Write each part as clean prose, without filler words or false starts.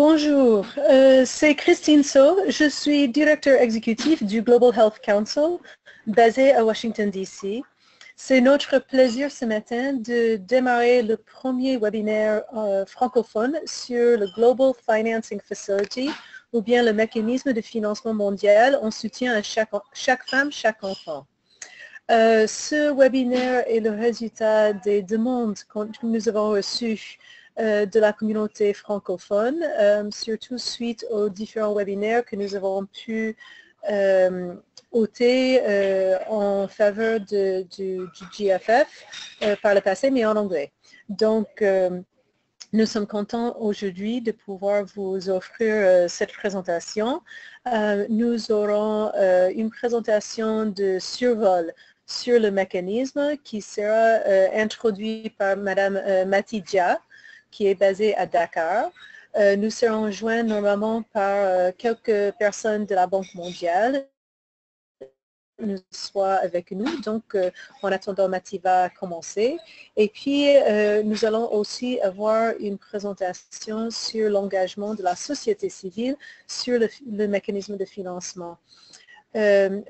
Bonjour, c'est Christine So. Je suis directeur exécutif du Global Health Council basé à Washington, D.C. C'est notre plaisir ce matin de démarrer le premier webinaire francophone sur le Global Financing Facility ou bien le mécanisme de financement mondial en soutien à chaque femme, chaque enfant. Ce webinaire est le résultat des demandes que nous avons reçues de la communauté francophone, surtout suite aux différents webinaires que nous avons pu ôter en faveur du GFF par le passé, mais en anglais. Donc, nous sommes contents aujourd'hui de pouvoir vous offrir cette présentation. Nous aurons une présentation de survol sur le mécanisme qui sera introduit par Madame Matidja, qui est basée à Dakar. Nous serons joints normalement par quelques personnes de la Banque mondiale soit avec nous. Donc, en attendant, Mathie va commencer. Et puis, nous allons aussi avoir une présentation sur l'engagement de la société civile sur le mécanisme de financement.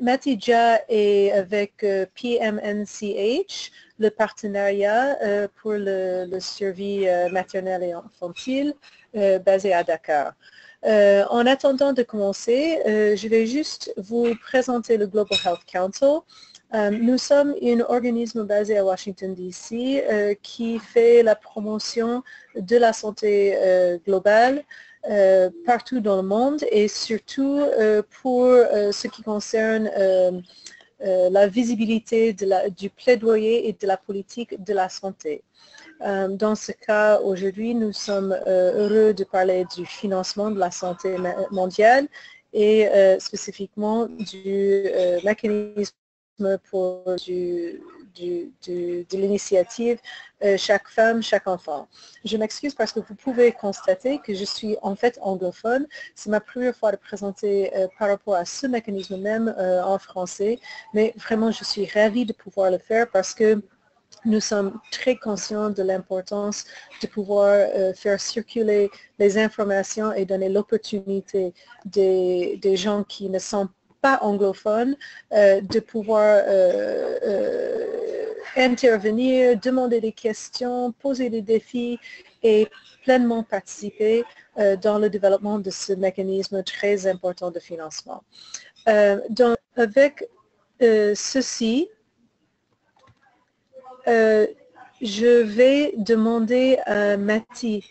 Matidja est avec PMNCH, le partenariat pour le suivi maternel et infantile basé à Dakar. En attendant de commencer, je vais juste vous présenter le Global Health Council. Nous sommes un organisme basé à Washington, D.C. Qui fait la promotion de la santé globale partout dans le monde et surtout pour ce qui concerne la visibilité du plaidoyer et de la politique de la santé. Dans ce cas, aujourd'hui, nous sommes heureux de parler du financement de la santé mondiale et spécifiquement du mécanisme pour de l'initiative Chaque femme, chaque enfant. Je m'excuse parce que vous pouvez constater que je suis en fait anglophone. C'est ma première fois de présenter par rapport à ce mécanisme même en français, mais vraiment je suis ravie de pouvoir le faire parce que nous sommes très conscients de l'importance de pouvoir faire circuler les informations et donner l'opportunité des gens qui ne sont pas anglophones de pouvoir intervenir, demander des questions, poser des défis et pleinement participer dans le développement de ce mécanisme très important de financement. Donc, avec ceci, je vais demander à Mathie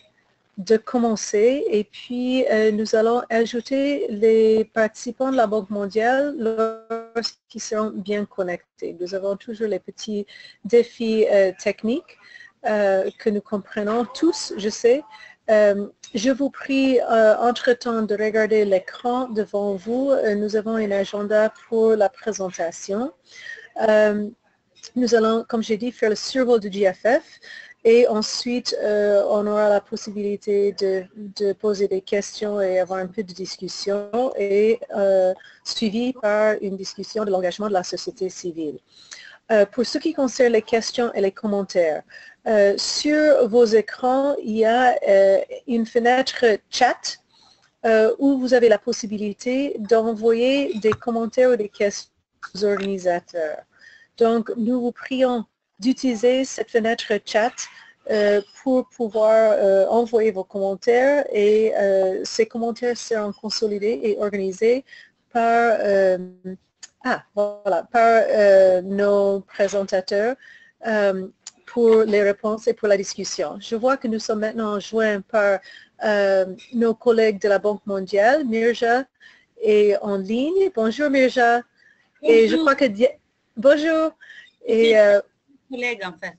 de commencer et puis nous allons ajouter les participants de la Banque mondiale lorsqu'ils seront bien connectés. Nous avons toujours les petits défis techniques que nous comprenons tous, je sais. Je vous prie entre-temps de regarder l'écran devant vous. Nous avons un agenda pour la présentation. Nous allons, comme j'ai dit, faire le survol du GFF et ensuite on aura la possibilité de poser des questions et avoir un peu de discussion et suivi par une discussion de l'engagement de la société civile. Pour ce qui concerne les questions et les commentaires, sur vos écrans, il y a une fenêtre chat où vous avez la possibilité d'envoyer des commentaires ou des questions aux organisateurs. Donc, nous vous prions d'utiliser cette fenêtre chat pour pouvoir envoyer vos commentaires et ces commentaires seront consolidés et organisés par, nos présentateurs pour les réponses et pour la discussion. Je vois que nous sommes maintenant joints par nos collègues de la Banque mondiale. Mirja est en ligne. Bonjour Mirja. Bonjour. Et je crois que... Bonjour. Et collègue en fait.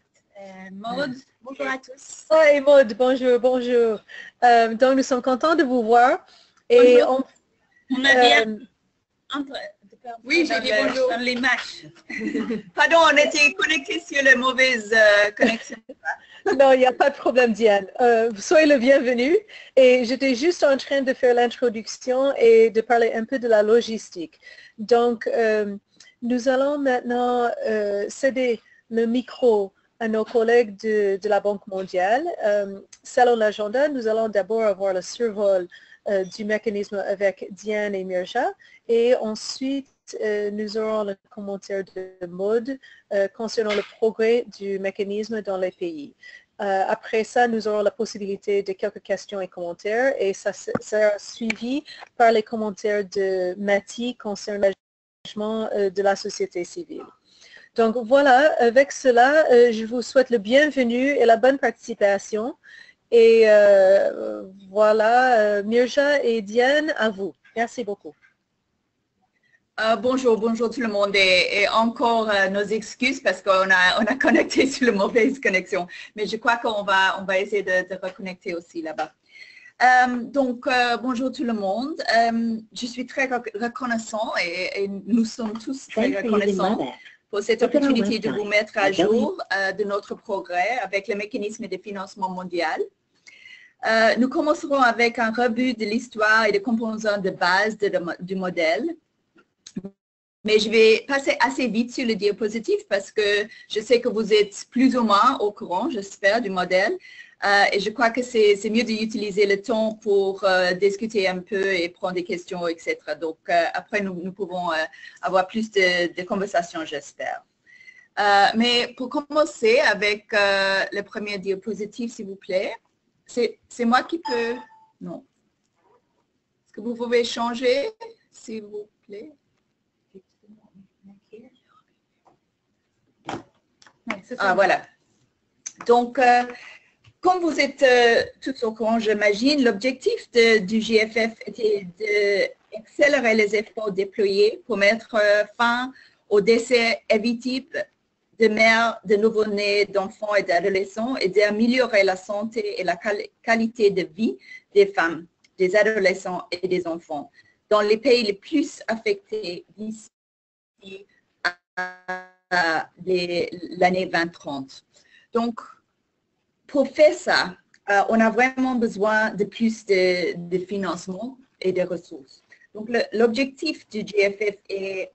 Maud, bonjour à tous. Oh, et Maud, bonjour, bonjour. Donc nous sommes contents de vous voir. Et bonjour. On a bien oui, j'ai dit bonjour. Dans les matchs. Pardon, on était connectés sur les mauvaises connexions. Non, il n'y a pas de problème, Diane. Soyez le bienvenu. Et j'étais juste en train de faire l'introduction et de parler un peu de la logistique. Donc, nous allons maintenant céder le micro à nos collègues de la Banque mondiale. Selon l'agenda, nous allons d'abord avoir le survol du mécanisme avec Diane et Mirja, et ensuite nous aurons le commentaire de Maud concernant le progrès du mécanisme dans les pays. Après ça, nous aurons la possibilité de quelques questions et commentaires, et ça sera suivi par les commentaires de Mathie concernant l'engagement de la société civile. Donc voilà, avec cela, je vous souhaite le bienvenu et la bonne participation. Et voilà, Mirja et Diane, à vous. Merci beaucoup. Bonjour tout le monde et encore nos excuses parce qu'on a connecté sur la mauvaise connexion. Mais je crois qu'on va essayer de reconnecter aussi là-bas. Bonjour tout le monde. Je suis très reconnaissant et nous sommes tous très reconnaissants pour cette opportunité de vous mettre à jour de notre progrès avec le mécanisme de financement mondial. Nous commencerons avec un revue de l'histoire et des composantes de base du modèle. Mais je vais passer assez vite sur le diapositive parce que je sais que vous êtes plus ou moins au courant, j'espère, du modèle. Et je crois que c'est mieux d'utiliser le temps pour discuter un peu et prendre des questions, etc. Donc, après, nous pouvons avoir plus de conversations, j'espère. Mais pour commencer avec le premier diapositive, s'il vous plaît. C'est moi qui peux... Non. Est-ce que vous pouvez changer, s'il vous plaît? Ah, voilà. Donc, comme vous êtes tous au courant, j'imagine, l'objectif du GFF était d'accélérer les efforts déployés pour mettre fin aux décès évitables de mères, de nouveau-nés, d'enfants et d'adolescents et d'améliorer la santé et la qualité de vie des femmes, des adolescents et des enfants dans les pays les plus affectés d'ici à l'année 2030. Donc, pour faire ça, on a vraiment besoin de plus de financement et de ressources. Donc, l'objectif du GFF est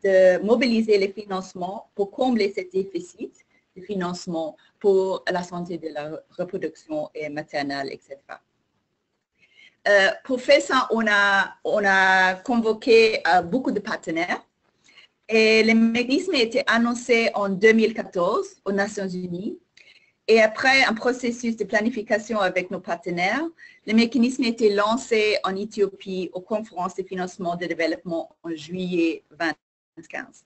de mobiliser les financements pour combler ce déficit de financement pour la santé de la reproduction et maternelle, etc. Pour faire ça, on a convoqué beaucoup de partenaires et le mécanisme a été annoncé en 2014 aux Nations Unies. Et après un processus de planification avec nos partenaires, le mécanisme a été lancé en Éthiopie aux conférences de financement de développement en juillet 2015.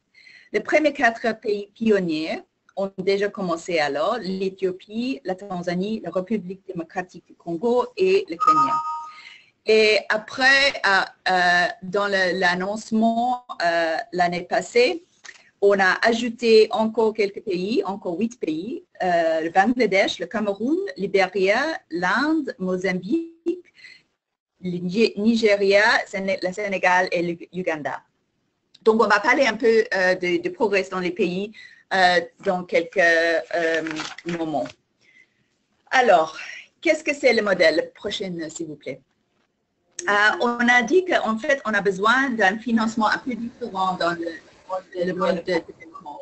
Les premiers 4 pays pionniers ont déjà commencé alors, l'Éthiopie, la Tanzanie, la République démocratique du Congo et le Kenya. Et après, dans l'annoncement l'année passée, on a ajouté encore quelques pays, encore 8 pays, le Bangladesh, le Cameroun, Libéria, l'Inde, Mozambique, le Nigeria, le Sénégal et l'Ouganda. Donc, on va parler un peu de progrès dans les pays dans quelques moments. Alors, qu'est-ce que c'est le modèle? Prochaine, s'il vous plaît. On a dit qu'en fait, on a besoin d'un financement un peu différent dans le mode de développement.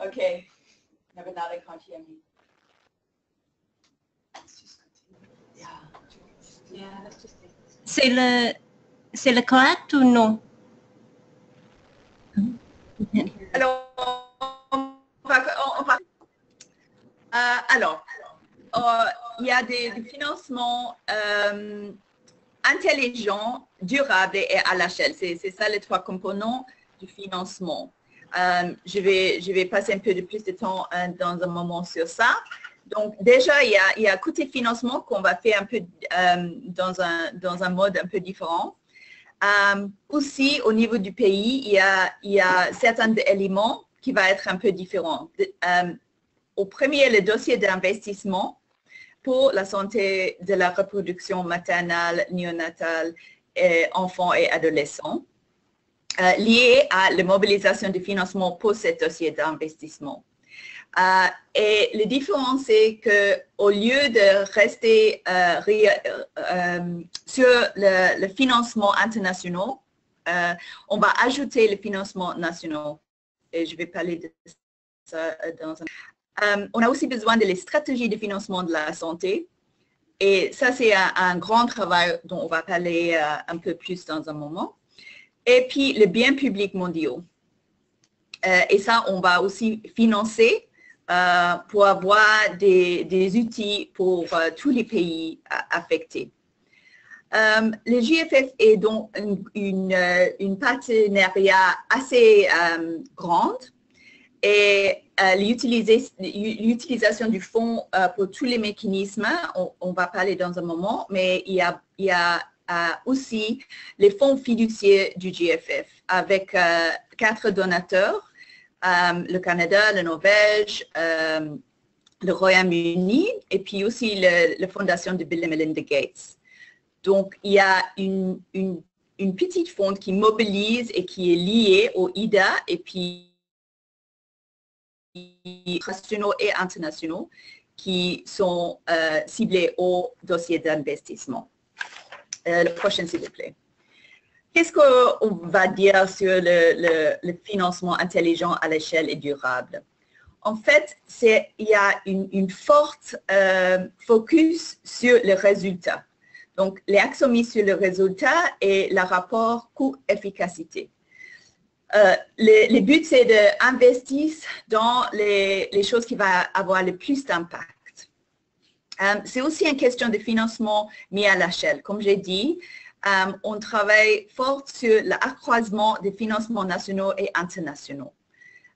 OK. Navinato can't hear me. C'est le correct ou non? Alors, il y a des financements intelligents, durables et à l'échelle. C'est ça les 3 composants du financement. Je vais passer un peu de plus de temps dans un moment sur ça. Donc, déjà, il y a côté financement qu'on va faire un peu dans un mode un peu différent. Aussi, au niveau du pays, il y a certains éléments qui vont être un peu différents. Au premier, le dossier d'investissement pour la santé de la reproduction maternelle, néonatale, enfants et adolescents, lié à la mobilisation de financement pour ce dossier d'investissement. Et la différence, c'est qu'au lieu de rester sur le financement international, on va ajouter le financement national. Et je vais parler de ça dans un... on a aussi besoin des stratégies de financement de la santé. Et ça, c'est un grand travail dont on va parler un peu plus dans un moment. Et puis, les biens publics mondiaux. Et ça, on va aussi financer pour avoir des outils pour tous les pays affectés. Le GFF est donc une partenariat assez grande et l'utilisation du fonds pour tous les mécanismes, on va parler dans un moment, mais il y a aussi les fonds fiduciaires du GFF avec 4 donateurs, le Canada, la Norvège, le Royaume-Uni et puis aussi la fondation de Bill et Melinda Gates. Donc, il y a une petite fond qui mobilise et qui est liée au IDA et puis nationaux et internationaux qui sont ciblés au dossier d'investissement. Le prochain, s'il vous plaît. Qu'est-ce qu'on va dire sur le financement intelligent à l'échelle et durable? En fait, il y a une forte focus sur le résultat. Donc, les accents mis sur le résultat et le rapport coût-efficacité. Le but, c'est d'investir dans les choses qui vont avoir le plus d'impact. C'est aussi une question de financement mis à l'échelle. Comme j'ai dit, on travaille fort sur l'accroissement des financements nationaux et internationaux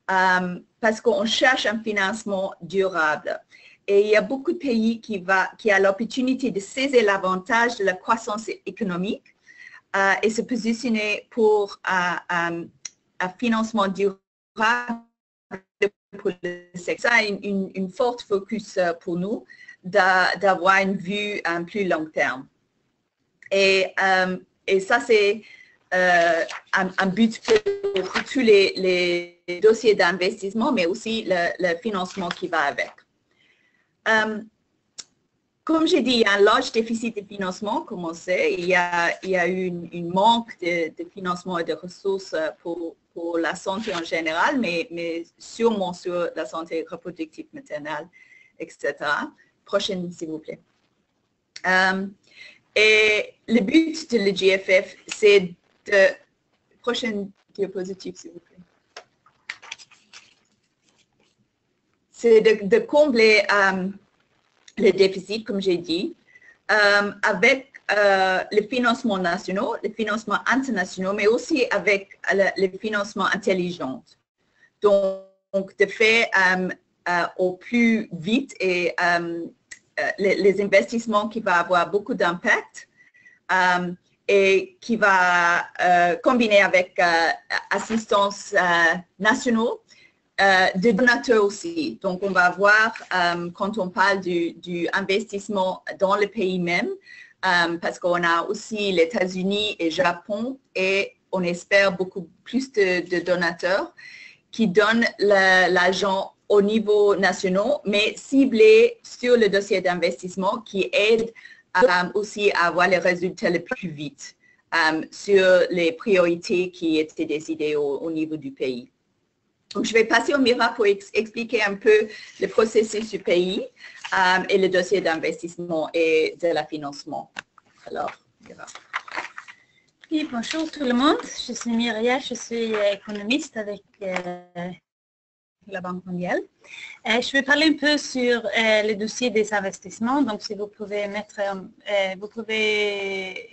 parce qu'on cherche un financement durable. Et il y a beaucoup de pays qui ont l'opportunité de saisir l'avantage de la croissance économique et se positionner pour un financement durable pour le secteur. Ça a une forte focus pour nous d'avoir une vue à un plus long terme. Et ça, c'est un but pour tous les dossiers d'investissement, mais aussi le financement qui va avec. Comme j'ai dit, il y a un large déficit de financement, comme on sait. Il y a eu une manque de financement et de ressources pour la santé en général, mais sûrement sur la santé reproductive maternelle, etc. Prochaine, s'il vous plaît. Et le but de le GFF, c'est de... Prochaine diapositive, s'il vous plaît. C'est de combler le déficit, comme j'ai dit, avec le financement national, le financement international, mais aussi avec le financement intelligent. Donc, de faire au plus vite et les investissements qui vont avoir beaucoup d'impact et qui va combiner avec assistance nationale de donateurs aussi. Donc, on va voir quand on parle du investissement dans le pays même, parce qu'on a aussi les États-Unis et le Japon et on espère beaucoup plus de donateurs qui donnent l'argent au niveau national, mais ciblé sur le dossier d'investissement qui aide aussi à avoir les résultats le plus vite sur les priorités qui étaient décidées au niveau du pays. Donc, je vais passer au Mira pour expliquer un peu le processus du pays et le dossier d'investissement et de la financement. Alors, Mira. Oui, bonjour tout le monde. Je suis Myria, je suis économiste avec la Banque mondiale. Je vais parler un peu sur le dossier des investissements. Donc, si vous pouvez mettre, vous pouvez,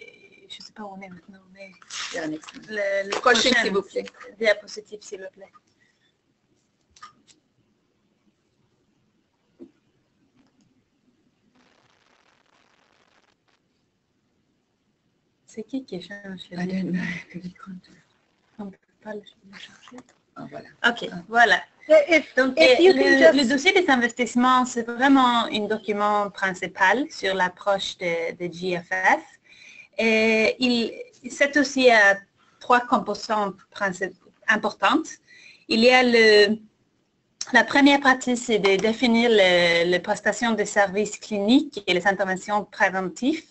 je ne sais pas où on est maintenant, mais le prochain, s'il vous plaît. Diapositive, s'il vous plaît. C'est qui change le On ne peut pas le changer. Ah, voilà. OK, voilà. Donc, le dossier des investissements, c'est vraiment un document principal sur l'approche de GFF. Et c'est aussi à 3 composantes importantes. Il y a La première partie, c'est de définir les prestations de services cliniques et les interventions préventives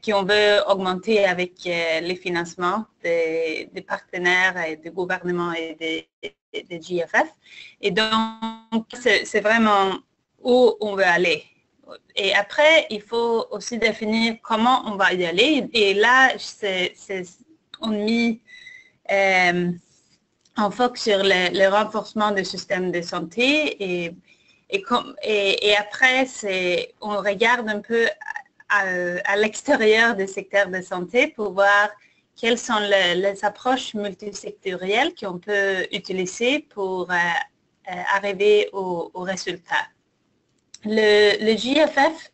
qu'on veut augmenter avec les financements des partenaires et des gouvernements et des GFF. Et donc, c'est vraiment où on veut aller. Et après, il faut aussi définir comment on va y aller. Et là, on met on focus sur le renforcement du système de santé et après, on regarde un peu à l'extérieur du secteur de santé pour voir quelles sont les approches multisectorielles qu'on peut utiliser pour arriver au résultat. Le GFF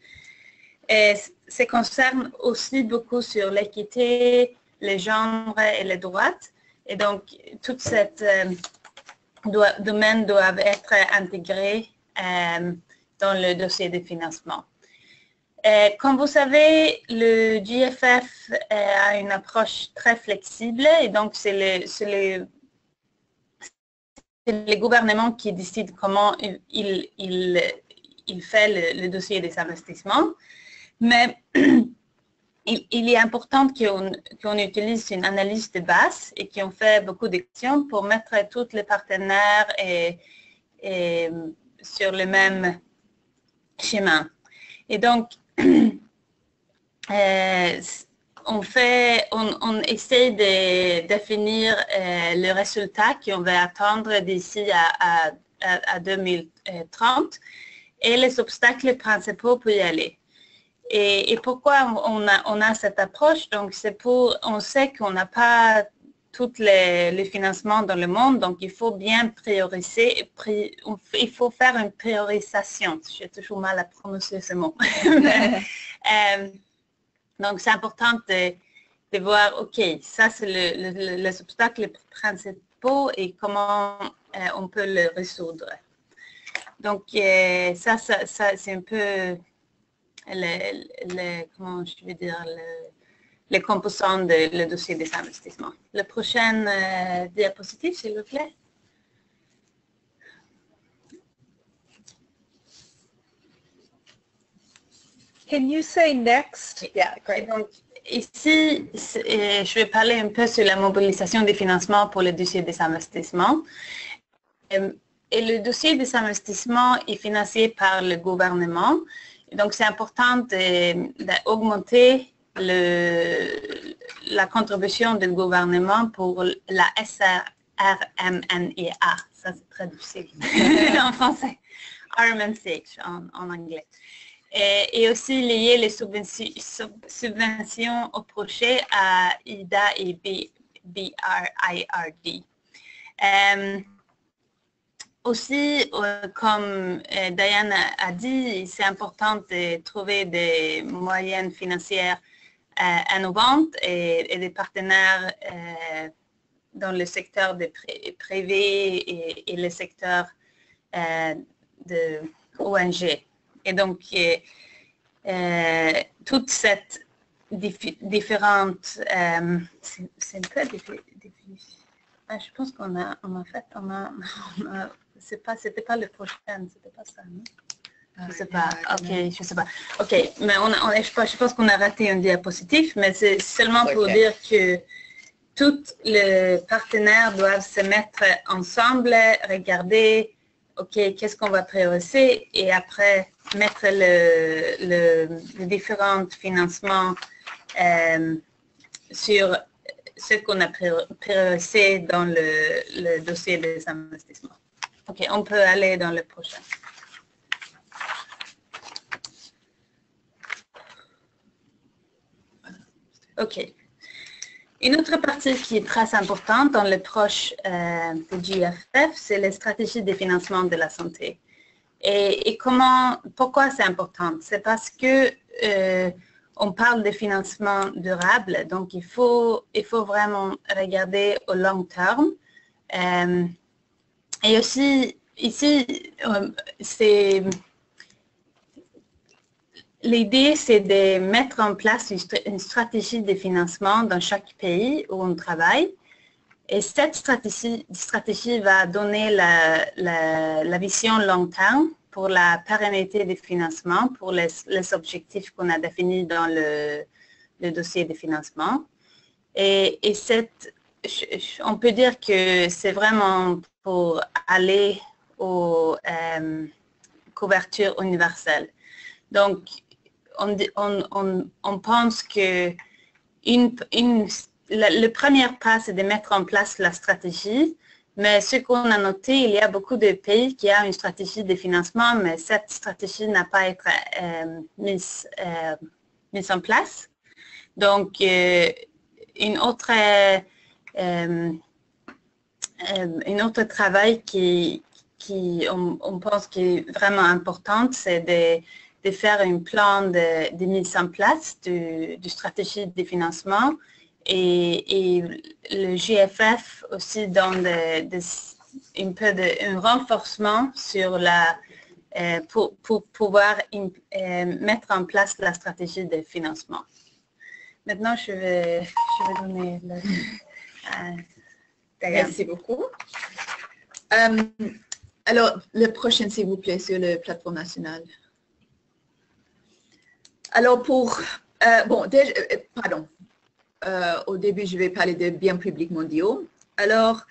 se concerne aussi beaucoup sur l'équité, les genres et les droits. Et donc, tout ce domaine doivent être intégrés dans le dossier de financement. Comme vous savez, le GFF a une approche très flexible et donc c'est les gouvernements qui décident comment il fait le dossier des investissements. Mais il est important qu'on utilise une analyse de base et qu'on fait beaucoup d'actions pour mettre tous les partenaires sur le même chemin. Et donc, on essaie de définir le résultat qu'on va attendre d'ici à 2030 et les obstacles principaux pour y aller. Et pourquoi on a cette approche? Donc, on sait qu'on n'a pas tous les financements dans le monde, donc il faut bien prioriser, il faut faire une priorisation. J'ai toujours mal à prononcer ce mot. Donc, c'est important de voir, OK, ça c'est les obstacles principaux et comment on peut le résoudre. Donc, ça c'est un peu comment je vais dire, les composants du dossier des investissements. La prochaine diapositive, s'il vous plaît. Can you say next? Yeah, great. Donc, ici, je vais parler un peu sur la mobilisation des financements pour le dossier des investissements. Et le dossier des investissements est financé par le gouvernement. Donc, c'est important d'augmenter la contribution du gouvernement pour la SRMNEA. Ça, c'est très difficile en français. RMNCH en anglais. Et aussi lier les subventions au projet à IDA et BRIRD. Aussi, comme Diane a dit, c'est important de trouver des moyens financiers innovantes et des partenaires dans le secteur privé et le secteur de ONG. Et donc, toutes ces différentes... c'est un peu difficile. Je pense qu'on a fait... C'était pas le prochain, c'était pas ça, non? Je sais pas, ok, je sais pas. Ok, mais je pense qu'on a raté un diapositive, mais c'est seulement pour dire que tous les partenaires doivent se mettre ensemble, regarder, ok, qu'est-ce qu'on va prioriser et après mettre les différents financements sur ce qu'on a priorisé dans le dossier des investissements. Ok, on peut aller dans le prochain. Ok. Une autre partie qui est très importante dans l'approche de GFF, c'est les stratégies de financement de la santé. Et pourquoi c'est important? C'est parce que on parle de financement durable, donc il faut vraiment regarder au long terme. Et aussi, ici, l'idée, c'est de mettre en place une stratégie de financement dans chaque pays où on travaille. Et cette stratégie va donner la vision long terme pour la pérennité des financements, pour les objectifs qu'on a définis dans le dossier de financement. Et on peut dire que c'est vraiment pour aller aux couverture universelle. Donc, on pense que le premier pas, c'est de mettre en place la stratégie, mais ce qu'on a noté, il y a beaucoup de pays qui ont une stratégie de financement, mais cette stratégie n'a pas été mise en place. Donc, une autre travail qui on pense qui est vraiment important, c'est de faire un plan de mise en place de stratégie de financement et le GFF aussi donne un renforcement sur pour pouvoir mettre en place la stratégie de financement. Maintenant, je vais donner Merci beaucoup. Alors, le prochain, s'il vous plaît, sur la plateforme nationale. Alors, au début, je vais parler de biens publics mondiaux. Alors,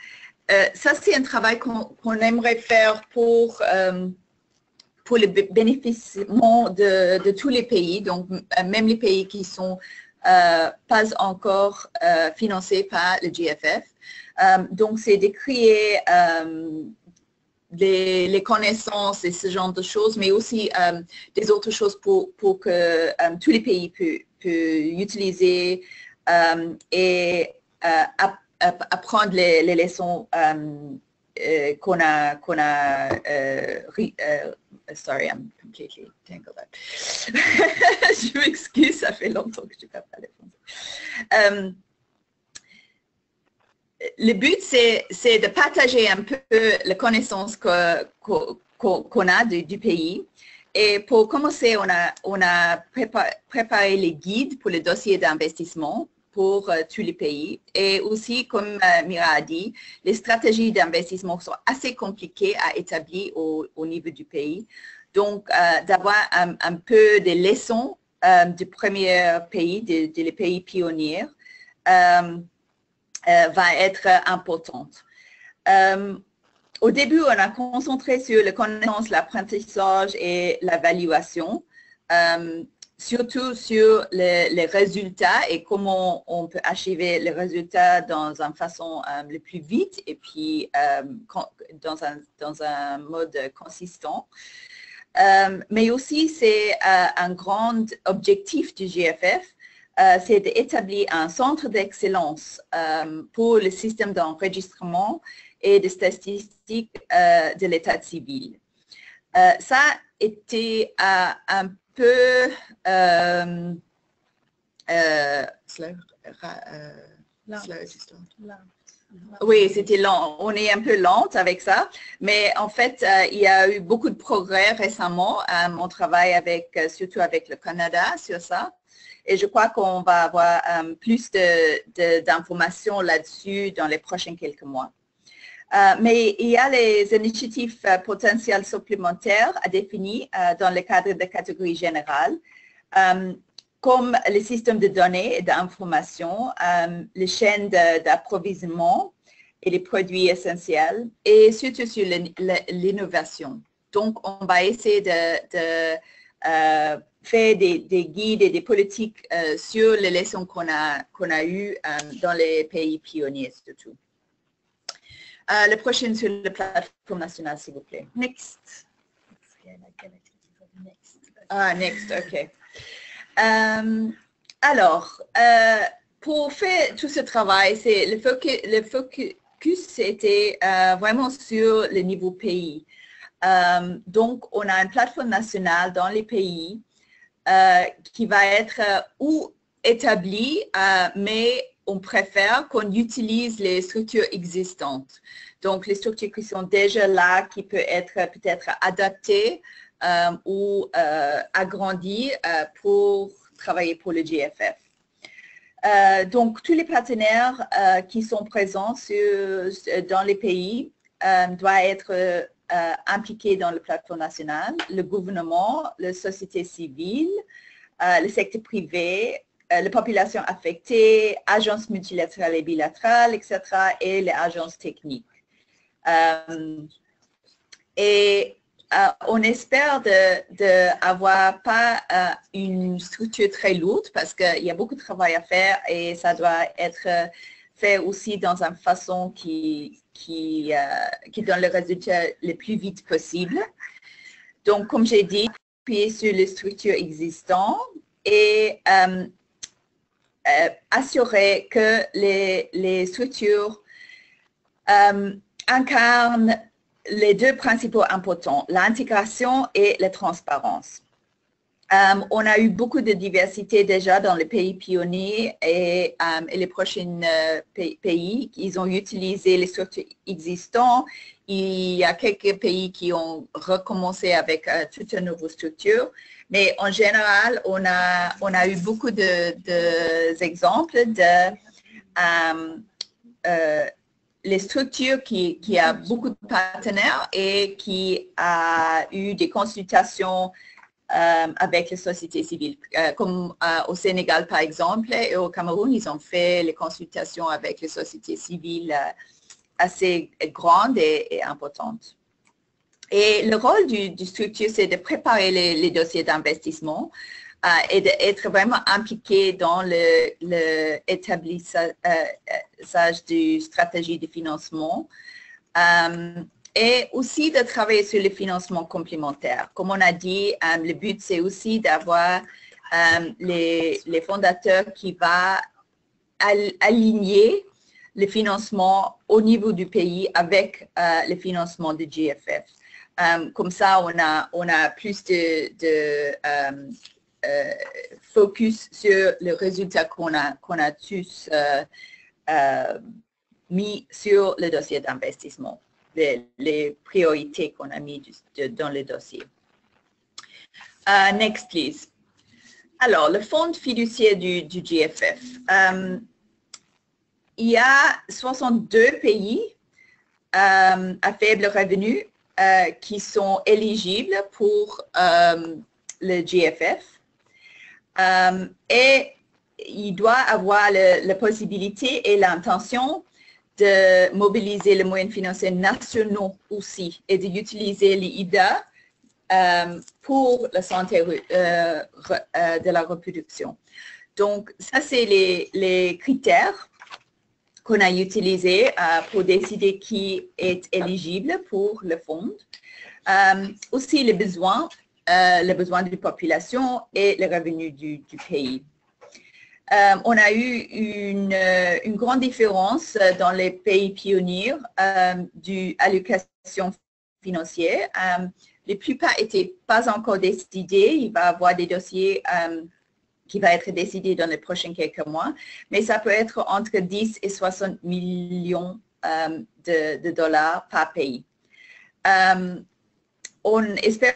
ça, c'est un travail qu'on aimerait faire pour le bénéficiement de tous les pays, donc même les pays qui ne sont pas encore financés par le GFF. Donc, c'est de créer les connaissances et ce genre de choses, mais aussi des autres choses pour que tous les pays puissent utiliser et apprendre les leçons qu'on a sorry, I'm completely tangled up. Je m'excuse, ça fait longtemps que je ne parle pas le français. Le but, c'est de partager un peu la connaissance qu'on a du pays. Et pour commencer, on a préparé les guides pour le dossier d'investissement pour tous les pays. Et aussi, comme Mira a dit, les stratégies d'investissement sont assez compliquées à établir au niveau du pays. Donc, d'avoir un peu des leçons du premier pays, des pays pionniers, va être importante. Au début, on a concentré sur la connaissance, l'apprentissage et l'évaluation, surtout sur les résultats et comment on peut achever les résultats dans une façon le plus vite et puis dans un mode consistant. Mais aussi, c'est un grand objectif du GFF, c'est d'établir un centre d'excellence pour le système d'enregistrement et de statistiques de l'état civil. Ça était un peu oui, c'était lent. On est un peu lente avec ça, mais en fait, il y a eu beaucoup de progrès récemment. On travaille surtout avec le Canada sur ça. Et je crois qu'on va avoir plus d'informations là-dessus dans les prochains quelques mois. Mais il y a les initiatives potentielles supplémentaires à définir dans le cadre de catégories générales, comme les systèmes de données et d'information, les chaînes d'approvisionnement et les produits essentiels, et surtout sur l'innovation. Donc, on va essayer de faire des guides et des politiques sur les leçons qu'on a eues dans les pays pionniers surtout. Le prochain sur la plateforme nationale, s'il vous plaît. Next. Next, OK. Alors, pour faire tout ce travail, le focus était vraiment sur le niveau pays. Donc, on a une plateforme nationale dans les pays qui va être ou établie, mais on préfère qu'on utilise les structures existantes. Donc, les structures qui sont déjà là, qui peuvent être peut-être adaptées ou agrandies pour travailler pour le GFF. Donc, tous les partenaires qui sont présents dans les pays doivent être impliqués dans la plateforme nationale, le gouvernement, la société civile, le secteur privé, la population affectée, agences multilatérales et bilatérales, etc., et les agences techniques. On espère d'avoir pas une structure très lourde parce qu'il y a beaucoup de travail à faire et ça doit être fait aussi dans une façon qui donne le résultat le plus vite possible. Donc, comme j'ai dit, appuyer sur les structures existantes et assurer que les structures incarnent les deux principaux importants, l'intégration et la transparence. On a eu beaucoup de diversité déjà dans les pays pionniers et les prochains pays. Ils ont utilisé les structures existantes. Il y a quelques pays qui ont recommencé avec toute une nouvelle structure. Mais en général, on a eu beaucoup d'exemples les structures qui a beaucoup de partenaires et qui a eu des consultations avec les sociétés civiles. Comme au Sénégal, par exemple, et au Cameroun, ils ont fait les consultations avec les sociétés civiles assez grandes et importantes. Et le rôle du structure, c'est de préparer les dossiers d'investissement et d'être vraiment impliqué dans l'établissage de stratégies de financement et aussi de travailler sur le financement complémentaire. Comme on a dit, le but, c'est aussi d'avoir les fondateurs qui vont aligner le financement au niveau du pays avec le financement du GFF. Comme ça, on a plus de focus sur le résultat qu'on a tous mis sur le dossier d'investissement, les priorités qu'on a mis dans le dossier. Next, please. Alors, le fonds fiduciaire du GFF. Il y a 62 pays à faible revenu qui sont éligibles pour le GFF. Et il doit avoir la possibilité et l'intention de mobiliser les moyens financiers nationaux aussi et d'utiliser l'IDA pour la santé de la reproduction. Donc, ça, c'est les critères qu'on a utilisés pour décider qui est éligible pour le fonds. Aussi, les besoins de la population et les revenus du pays. On a eu une grande différence dans les pays pionniers d'allocation financière. La plupart n'étaient pas encore décidés. Il va y avoir des dossiers qui vont être décidés dans les prochains quelques mois, mais ça peut être entre 10 et 60 millions de dollars par pays. On espère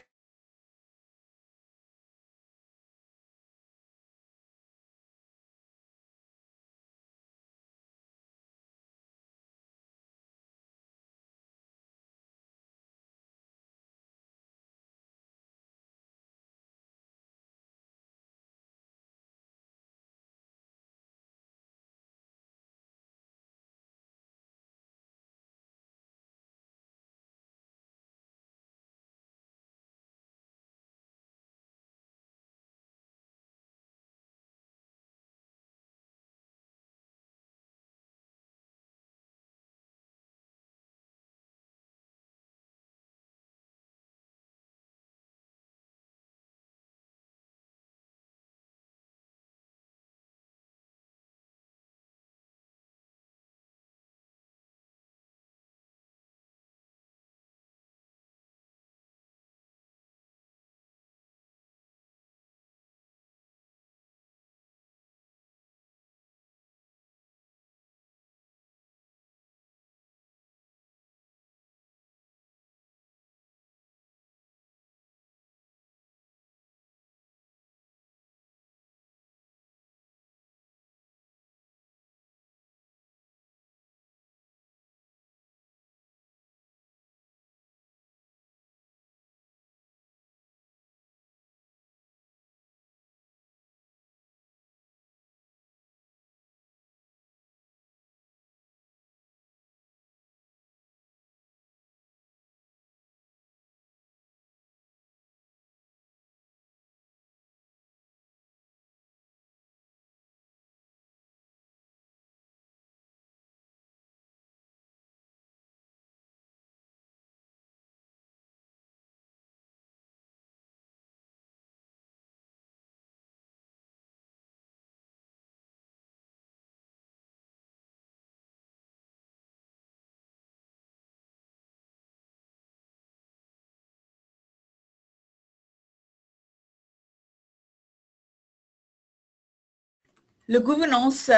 la gouvernance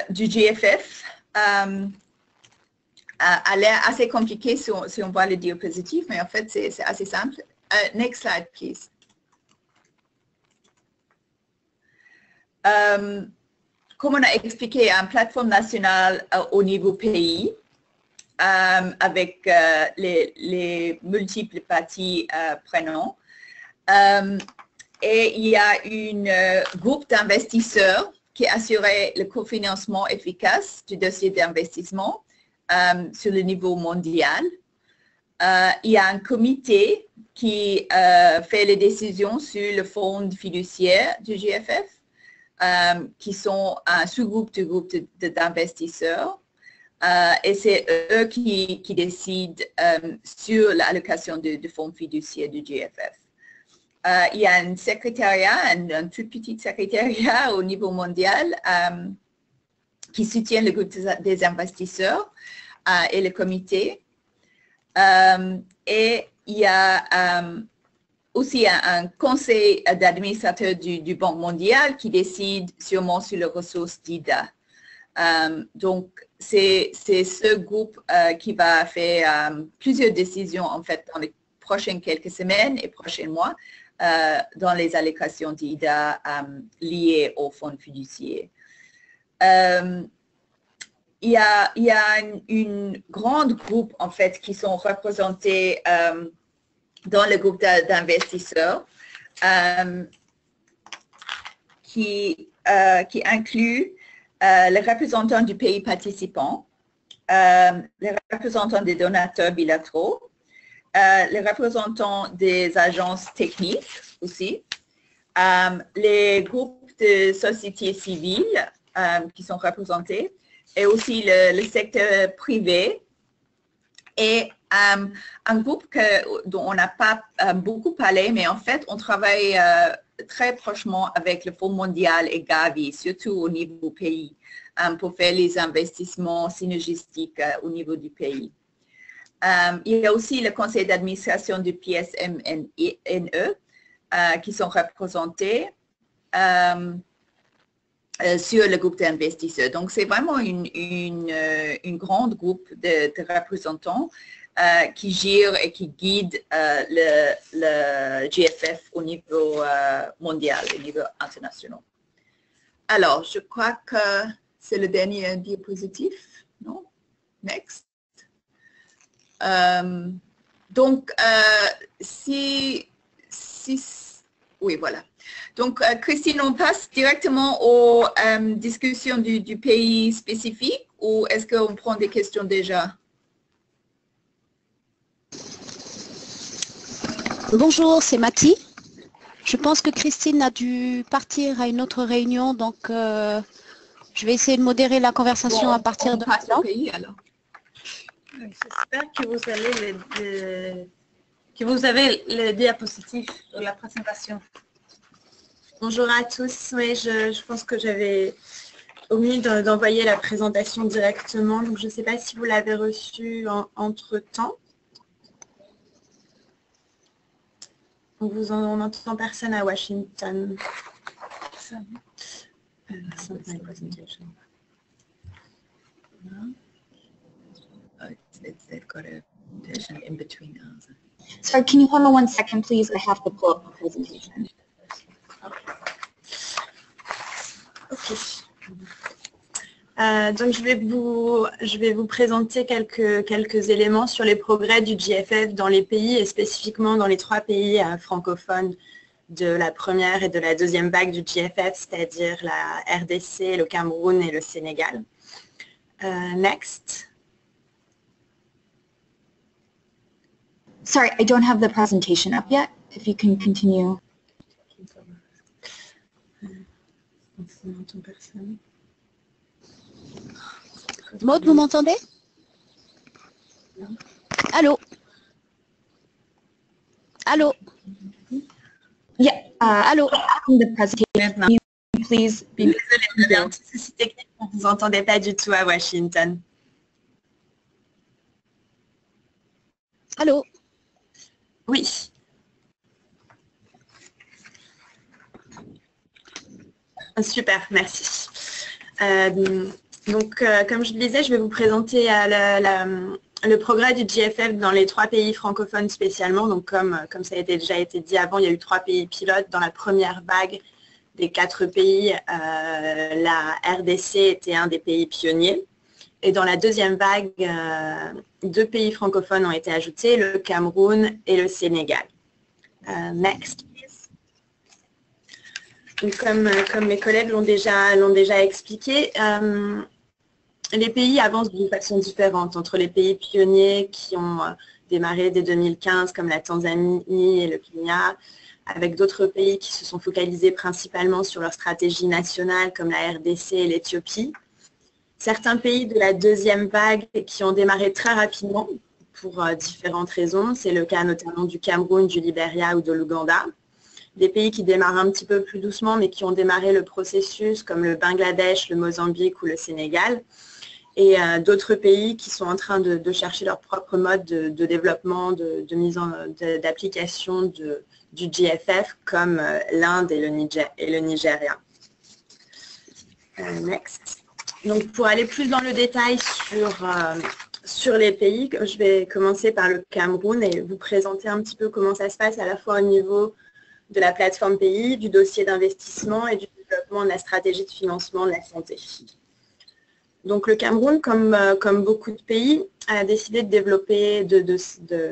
du GFF a l'air assez compliqué si on voit les diapositives, mais en fait, c'est assez simple. Next slide, please. Comme on a expliqué, une plateforme nationale au niveau pays, avec les multiples parties prenantes. Et il y a un groupe d'investisseurs qui assurait le cofinancement efficace du dossier d'investissement sur le niveau mondial. Il y a un comité qui fait les décisions sur le fonds fiduciaire du GFF, qui sont un sous-groupe du groupe d'investisseurs. Et c'est eux qui décident sur l'allocation de fonds fiduciaires du GFF. Il y a un secrétariat, un tout petit secrétariat au niveau mondial qui soutient le groupe des investisseurs et le comité. Et il y a aussi un conseil d'administrateur du Banque mondiale qui décide sûrement sur les ressources d'IDA. Donc, c'est ce groupe qui va faire plusieurs décisions en fait dans les prochaines quelques semaines et prochains mois dans les allocations d'IDA liées au fonds fiduciaire. Il y a une grande groupe en fait qui sont représentés dans le groupe d'investisseurs qui inclut les représentants du pays participant, les représentants des donateurs bilatéraux, les représentants des agences techniques aussi, les groupes de société civile qui sont représentés, et aussi le secteur privé, et un groupe dont on n'a pas beaucoup parlé, mais en fait, on travaille très prochement avec le Fonds mondial et Gavi, surtout au niveau pays, pour faire les investissements synergistiques au niveau du pays. Il y a aussi le conseil d'administration du PSMNE qui sont représentés sur le groupe d'investisseurs. Donc, c'est vraiment une grande groupe de représentants qui gèrent et qui guident le GFF au niveau mondial, au niveau international. Alors, je crois que c'est le dernier diapositive. Non? Next. Donc, oui, voilà. Donc, Christine, on passe directement aux discussions du pays spécifique ou est-ce qu'on prend des questions déjà? Bonjour, c'est Mathie. Je pense que Christine a dû partir à une autre réunion, donc je vais essayer de modérer la conversation à partir de maintenant. Pays, alors. J'espère que vous avez les diapositives de la présentation. Bonjour à tous. Oui, je pense que j'avais omis d'envoyer la présentation directement, donc je ne sais pas si vous l'avez reçue entre-temps. On n'entend personne à Washington. Sorry, can you hold on 1 second, please? I have to pull up the presentation. Okay. Donc je vais vous présenter quelques éléments sur les progrès du GFF dans les pays et spécifiquement dans les 3 pays francophones de la première et de la deuxième vague du GFF, c'est-à-dire la RDC, le Cameroun et le Sénégal. Next. Sorry, I don't have the presentation up yet. If you can continue. Maud, vous m'entendez? Allô? Allô? Yeah. Allô? The presentation, please. Désolée, il y avait un petit souci technique, on ne vous entendait pas du tout à Washington. Allô? Oui. Super, merci. Comme je le disais, je vais vous présenter le progrès du GFF dans les 3 pays francophones spécialement. Donc, comme ça a déjà été dit avant, il y a eu 3 pays pilotes. Dans la première vague des 4 pays, la RDC était un des pays pionniers. Et dans la deuxième vague, 2 pays francophones ont été ajoutés, le Cameroun et le Sénégal. Next, please. Donc, comme mes collègues l'ont déjà expliqué, les pays avancent d'une façon différente entre les pays pionniers qui ont démarré dès 2015, comme la Tanzanie et le Kenya, avec d'autres pays qui se sont focalisés principalement sur leur stratégie nationale, comme la RDC et l'Éthiopie. Certains pays de la deuxième vague qui ont démarré très rapidement pour différentes raisons. C'est le cas notamment du Cameroun, du Libéria ou de l'Ouganda. Des pays qui démarrent un petit peu plus doucement, mais qui ont démarré le processus, comme le Bangladesh, le Mozambique ou le Sénégal. Et d'autres pays qui sont en train de chercher leur propre mode de développement, d'application du GFF, comme l'Inde et le Nigeria. Next. Donc, pour aller plus dans le détail sur les pays, je vais commencer par le Cameroun et vous présenter un petit peu comment ça se passe à la fois au niveau de la plateforme pays, du dossier d'investissement et du développement de la stratégie de financement de la santé. Donc, le Cameroun, comme beaucoup de pays, a décidé de développer,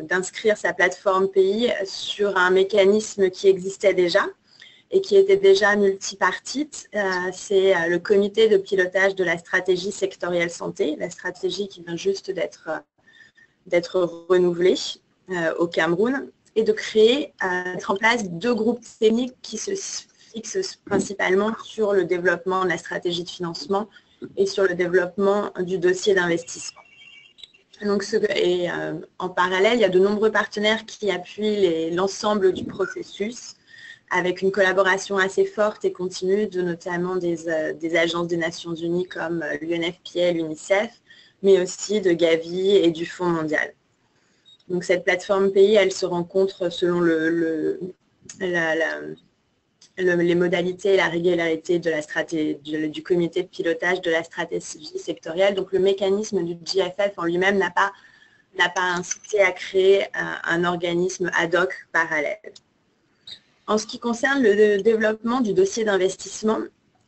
d'inscrire sa plateforme pays sur un mécanisme qui existait déjà et qui était déjà multipartite. C'est le comité de pilotage de la stratégie sectorielle santé, la stratégie qui vient juste d'être renouvelée au Cameroun, et de mettre en place 2 groupes techniques qui se fixent principalement sur le développement de la stratégie de financement et sur le développement du dossier d'investissement. Donc, en parallèle, il y a de nombreux partenaires qui appuient l'ensemble du processus avec une collaboration assez forte et continue de notamment des agences des Nations Unies comme l'UNFPA, l'UNICEF, mais aussi de Gavi et du Fonds mondial. Donc, cette plateforme pays, elle se rencontre selon les modalités et la régularité de la stratégie, du comité de pilotage de la stratégie sectorielle. Donc, le mécanisme du GFF en lui-même n'a pas incité à créer un organisme ad hoc parallèle. En ce qui concerne le développement du dossier d'investissement,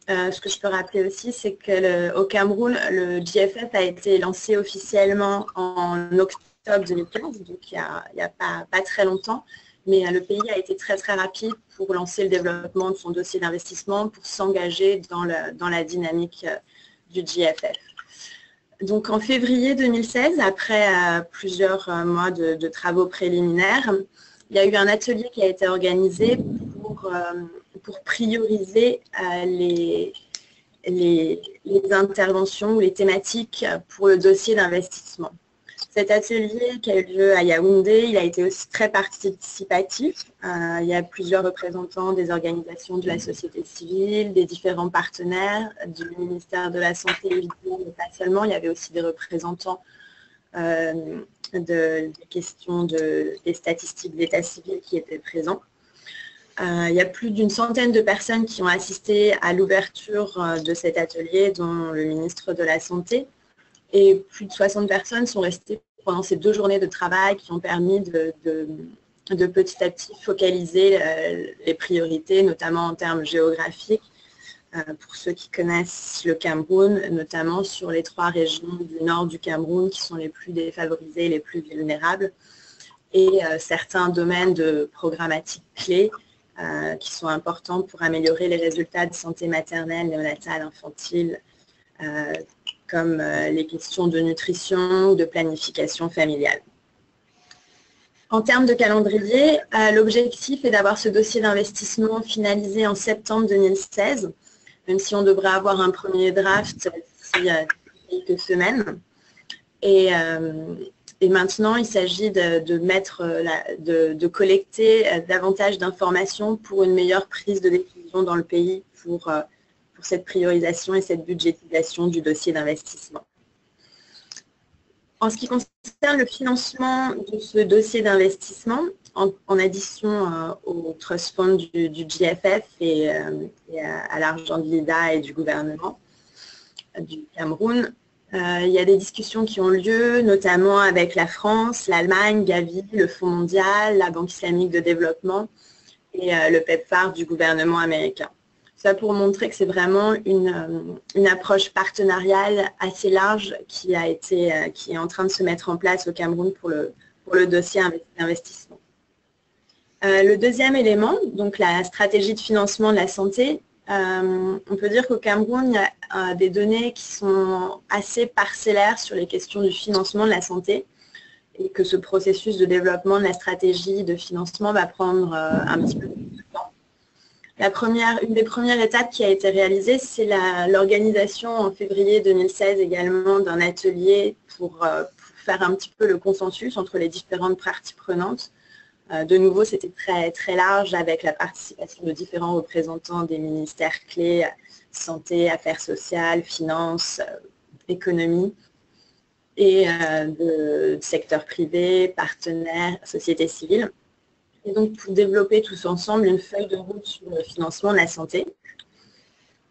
ce que je peux rappeler aussi, c'est qu'au Cameroun, le GFF a été lancé officiellement en octobre 2015, donc il n'y a pas très longtemps. Mais le pays a été très très rapide pour lancer le développement de son dossier d'investissement, pour s'engager dans la dynamique du GFF. Donc en février 2016, après plusieurs mois de travaux préliminaires, il y a eu un atelier qui a été organisé pour prioriser les interventions ou les thématiques pour le dossier d'investissement. Cet atelier qui a eu lieu à Yaoundé, il a été aussi très participatif. Il y a plusieurs représentants des organisations de la société civile, des différents partenaires, du ministère de la Santé, évidemment, mais pas seulement. Il y avait aussi des représentants des questions des statistiques d'état civil qui étaient présents. Il y a plus d'une centaine de personnes qui ont assisté à l'ouverture de cet atelier, dont le ministre de la Santé. Et plus de 60 personnes sont restées pendant ces 2 journées de travail qui ont permis de petit à petit focaliser les priorités, notamment en termes géographiques, pour ceux qui connaissent le Cameroun, notamment sur les 3 régions du nord du Cameroun qui sont les plus défavorisées, les plus vulnérables, et certains domaines de programmatique clés qui sont importants pour améliorer les résultats de santé maternelle, néonatale, infantile, comme les questions de nutrition ou de planification familiale. En termes de calendrier, l'objectif est d'avoir ce dossier d'investissement finalisé en septembre 2016, même si on devrait avoir un premier draft d'ici quelques semaines. Et maintenant, il s'agit de collecter davantage d'informations pour une meilleure prise de décision dans le pays pour cette priorisation et cette budgétisation du dossier d'investissement. En ce qui concerne le financement de ce dossier d'investissement, en addition au Trust Fund du GFF et à l'argent de l'IDA et du gouvernement, du Cameroun. Il y a des discussions qui ont lieu, notamment avec la France, l'Allemagne, Gavi, le Fonds mondial, la Banque islamique de développement et le PEPFAR du gouvernement américain. Ça pour montrer que c'est vraiment une approche partenariale assez large qui est en train de se mettre en place au Cameroun pour le dossier d'investissement. Le deuxième élément, donc la stratégie de financement de la santé, on peut dire qu'au Cameroun, il y a des données qui sont assez parcellaires sur les questions du financement de la santé et que ce processus de développement de la stratégie de financement va prendre un petit peu plus de temps. Une des premières étapes qui a été réalisée, c'est l'organisation en février 2016 également d'un atelier pour faire un petit peu le consensus entre les différentes parties prenantes. De nouveau, c'était très, très large avec la participation de différents représentants des ministères clés, santé, affaires sociales, finances, économie, et de secteur privé, partenaires, société civile. Et donc, pour développer tous ensemble une feuille de route sur le financement de la santé.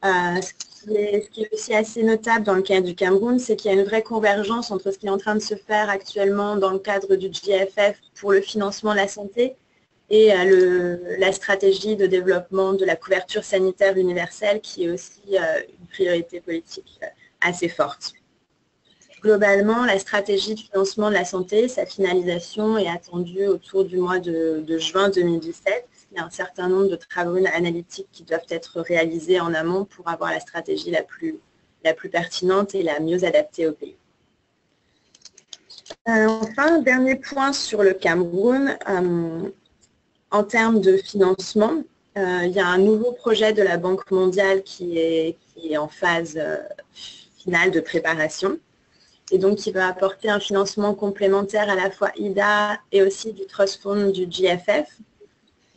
Ce qui est aussi assez notable dans le cas du Cameroun, c'est qu'il y a une vraie convergence entre ce qui est en train de se faire actuellement dans le cadre du GFF pour le financement de la santé et la stratégie de développement de la couverture sanitaire universelle qui est aussi une priorité politique assez forte. Globalement, la stratégie de financement de la santé, sa finalisation est attendue autour du mois de juin 2017. Il y a un certain nombre de travaux analytiques qui doivent être réalisés en amont pour avoir la stratégie la plus pertinente et la mieux adaptée au pays. Enfin, dernier point sur le Cameroun, en termes de financement, il y a un nouveau projet de la Banque mondiale qui est en phase finale de préparation et donc qui va apporter un financement complémentaire à la fois IDA et aussi du Trust Fund du GFF.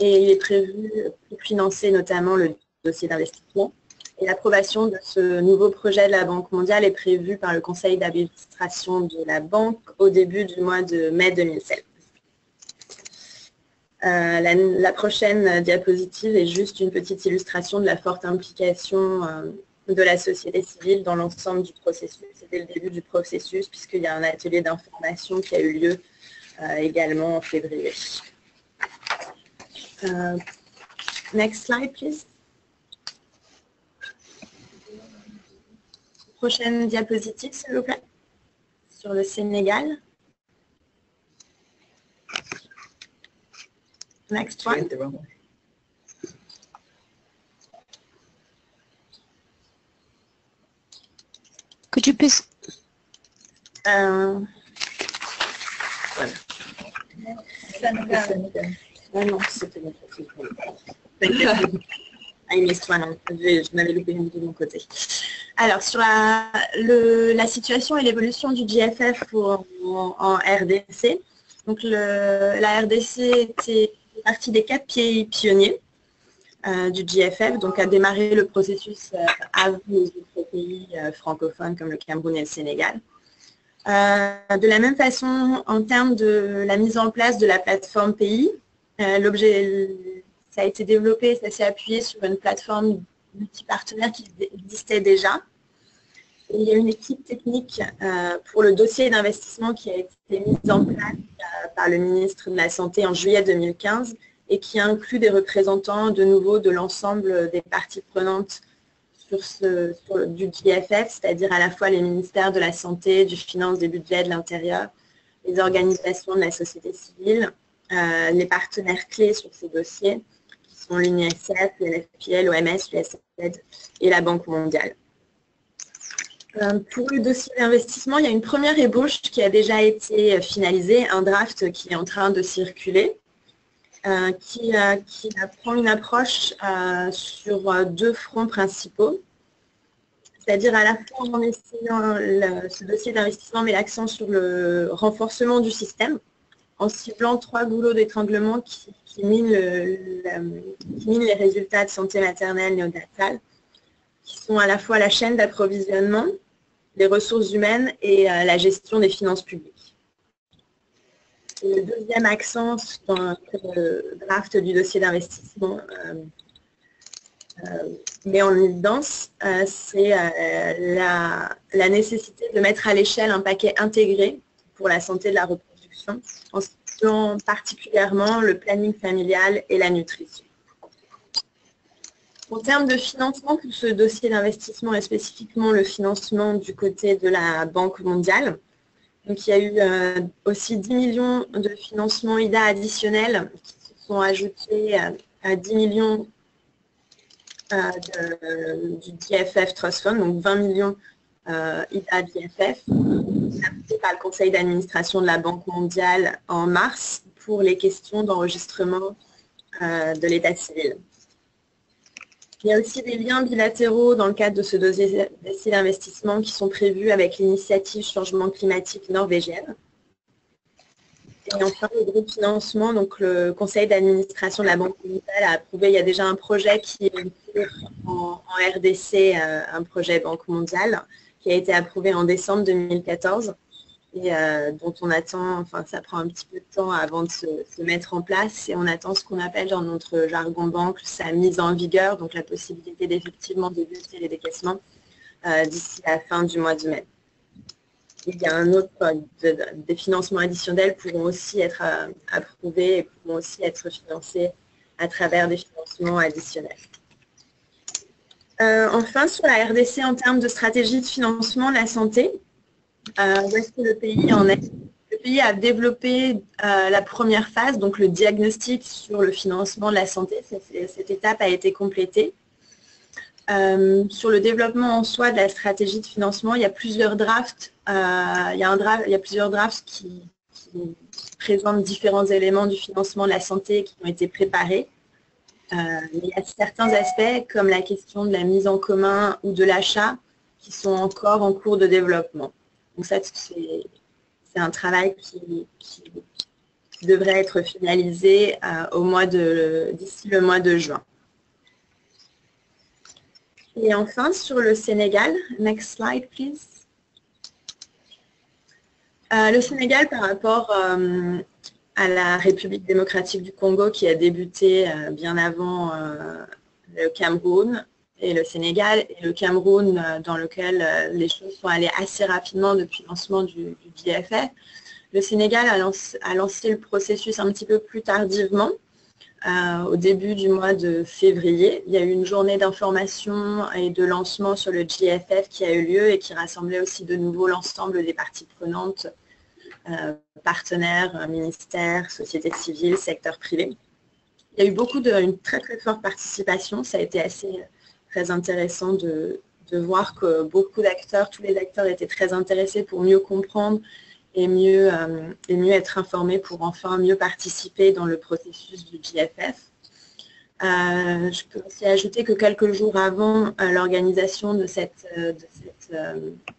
Et il est prévu pour financer notamment le dossier d'investissement. Et l'approbation de ce nouveau projet de la Banque mondiale est prévue par le conseil d'administration de la banque au début du mois de mai 2007. La prochaine diapositive est juste une petite illustration de la forte implication de la société civile dans l'ensemble du processus. C'était le début du processus puisqu'il y a un atelier d'information qui a eu lieu également en février. Next slide, please. Prochaine diapositive, s'il vous plaît, sur le Sénégal. Next one. Could you please... Voilà. Ah non, c'était mon profil. I missed one. Je m'avais loupé une de mon côté. Alors, sur la situation et l'évolution du GFF en RDC, donc la RDC était partie des 4 pays pionniers du GFF, donc a démarré le processus avant les autres pays francophones comme le Cameroun et le Sénégal. De la même façon, en termes de la mise en place de la plateforme pays, ça a été développé, ça s'est appuyé sur une plateforme multipartenaire qui existait déjà. Et il y a une équipe technique pour le dossier d'investissement qui a été mise en place par le ministre de la Santé en juillet 2015 et qui inclut des représentants de nouveau de l'ensemble des parties prenantes du GFF, c'est-à-dire à la fois les ministères de la Santé, du Finance, des Budgets, de l'Intérieur, les organisations de la société civile, les partenaires clés sur ces dossiers, qui sont l'UNICEF, l'UNFPA, l'OMS, l'USAID et la Banque mondiale. Pour le dossier d'investissement, il y a une première ébauche qui a déjà été finalisée, un draft qui est en train de circuler, qui prend une approche sur 2 fronts principaux, c'est-à-dire à la fois en essayant ce dossier d'investissement met l'accent sur le renforcement du système, en ciblant 3 goulots d'étranglement qui minent les résultats de santé maternelle néonatale, qui sont à la fois la chaîne d'approvisionnement, les ressources humaines et la gestion des finances publiques. Et le deuxième accent dans le draft du dossier d'investissement met en évidence, c'est la nécessité de mettre à l'échelle un paquet intégré pour la santé de la reproduction, en citant particulièrement le planning familial et la nutrition. En termes de financement pour ce dossier d'investissement et spécifiquement le financement du côté de la Banque mondiale, donc il y a eu aussi 10 millions de financements IDA additionnels qui se sont ajoutés à 10 millions du DFF Trust Fund, donc 20 millions IDA DFF, approuvé par le conseil d'administration de la Banque mondiale en mars pour les questions d'enregistrement de l'état civil. Il y a aussi des liens bilatéraux dans le cadre de ce dossier d'investissement qui sont prévus avec l'initiative Changement climatique norvégienne. Et enfin, le groupe financement, donc le conseil d'administration de la Banque mondiale a approuvé, il y a déjà un projet qui est en RDC, un projet Banque mondiale, qui a été approuvé en décembre 2014 et dont on attend, enfin ça prend un petit peu de temps avant de se mettre en place et on attend ce qu'on appelle dans notre jargon banque sa mise en vigueur, donc la possibilité d'effectivement débuter les décaissements d'ici la fin du mois de mai. Il y a un autre, des financements additionnels pourront aussi être approuvés et pourront aussi être financés à travers des financements additionnels. Enfin, sur la RDC, en termes de stratégie de financement de la santé, où est-ce que le pays en est? Le pays a développé la première phase, donc le diagnostic sur le financement de la santé. Cette étape a été complétée. Sur le développement en soi de la stratégie de financement, il y a plusieurs drafts. Il y a plusieurs drafts qui présentent différents éléments du financement de la santé qui ont été préparés. Il y a certains aspects, comme la question de la mise en commun ou de l'achat, qui sont encore en cours de développement. Donc ça, c'est un travail qui devrait être finalisé d'ici le mois de juin. Et enfin, sur le Sénégal, next slide, please. Le Sénégal, par rapport à la République démocratique du Congo, qui a débuté bien avant le Cameroun et le Sénégal, et le Cameroun, dans lequel les choses sont allées assez rapidement depuis le lancement du DFF, le Sénégal a lancé le processus un petit peu plus tardivement. Au début du mois de février, il y a eu une journée d'information et de lancement sur le GFF qui a eu lieu et qui rassemblait aussi de nouveau l'ensemble des parties prenantes, partenaires, ministères, sociétés civiles, secteur privé. Il y a eu une très très forte participation, ça a été très intéressant de voir que beaucoup d'acteurs, tous les acteurs étaient très intéressés pour mieux comprendre et mieux être informés pour enfin mieux participer dans le processus du GFF. Je peux aussi ajouter que quelques jours avant l'organisation de cette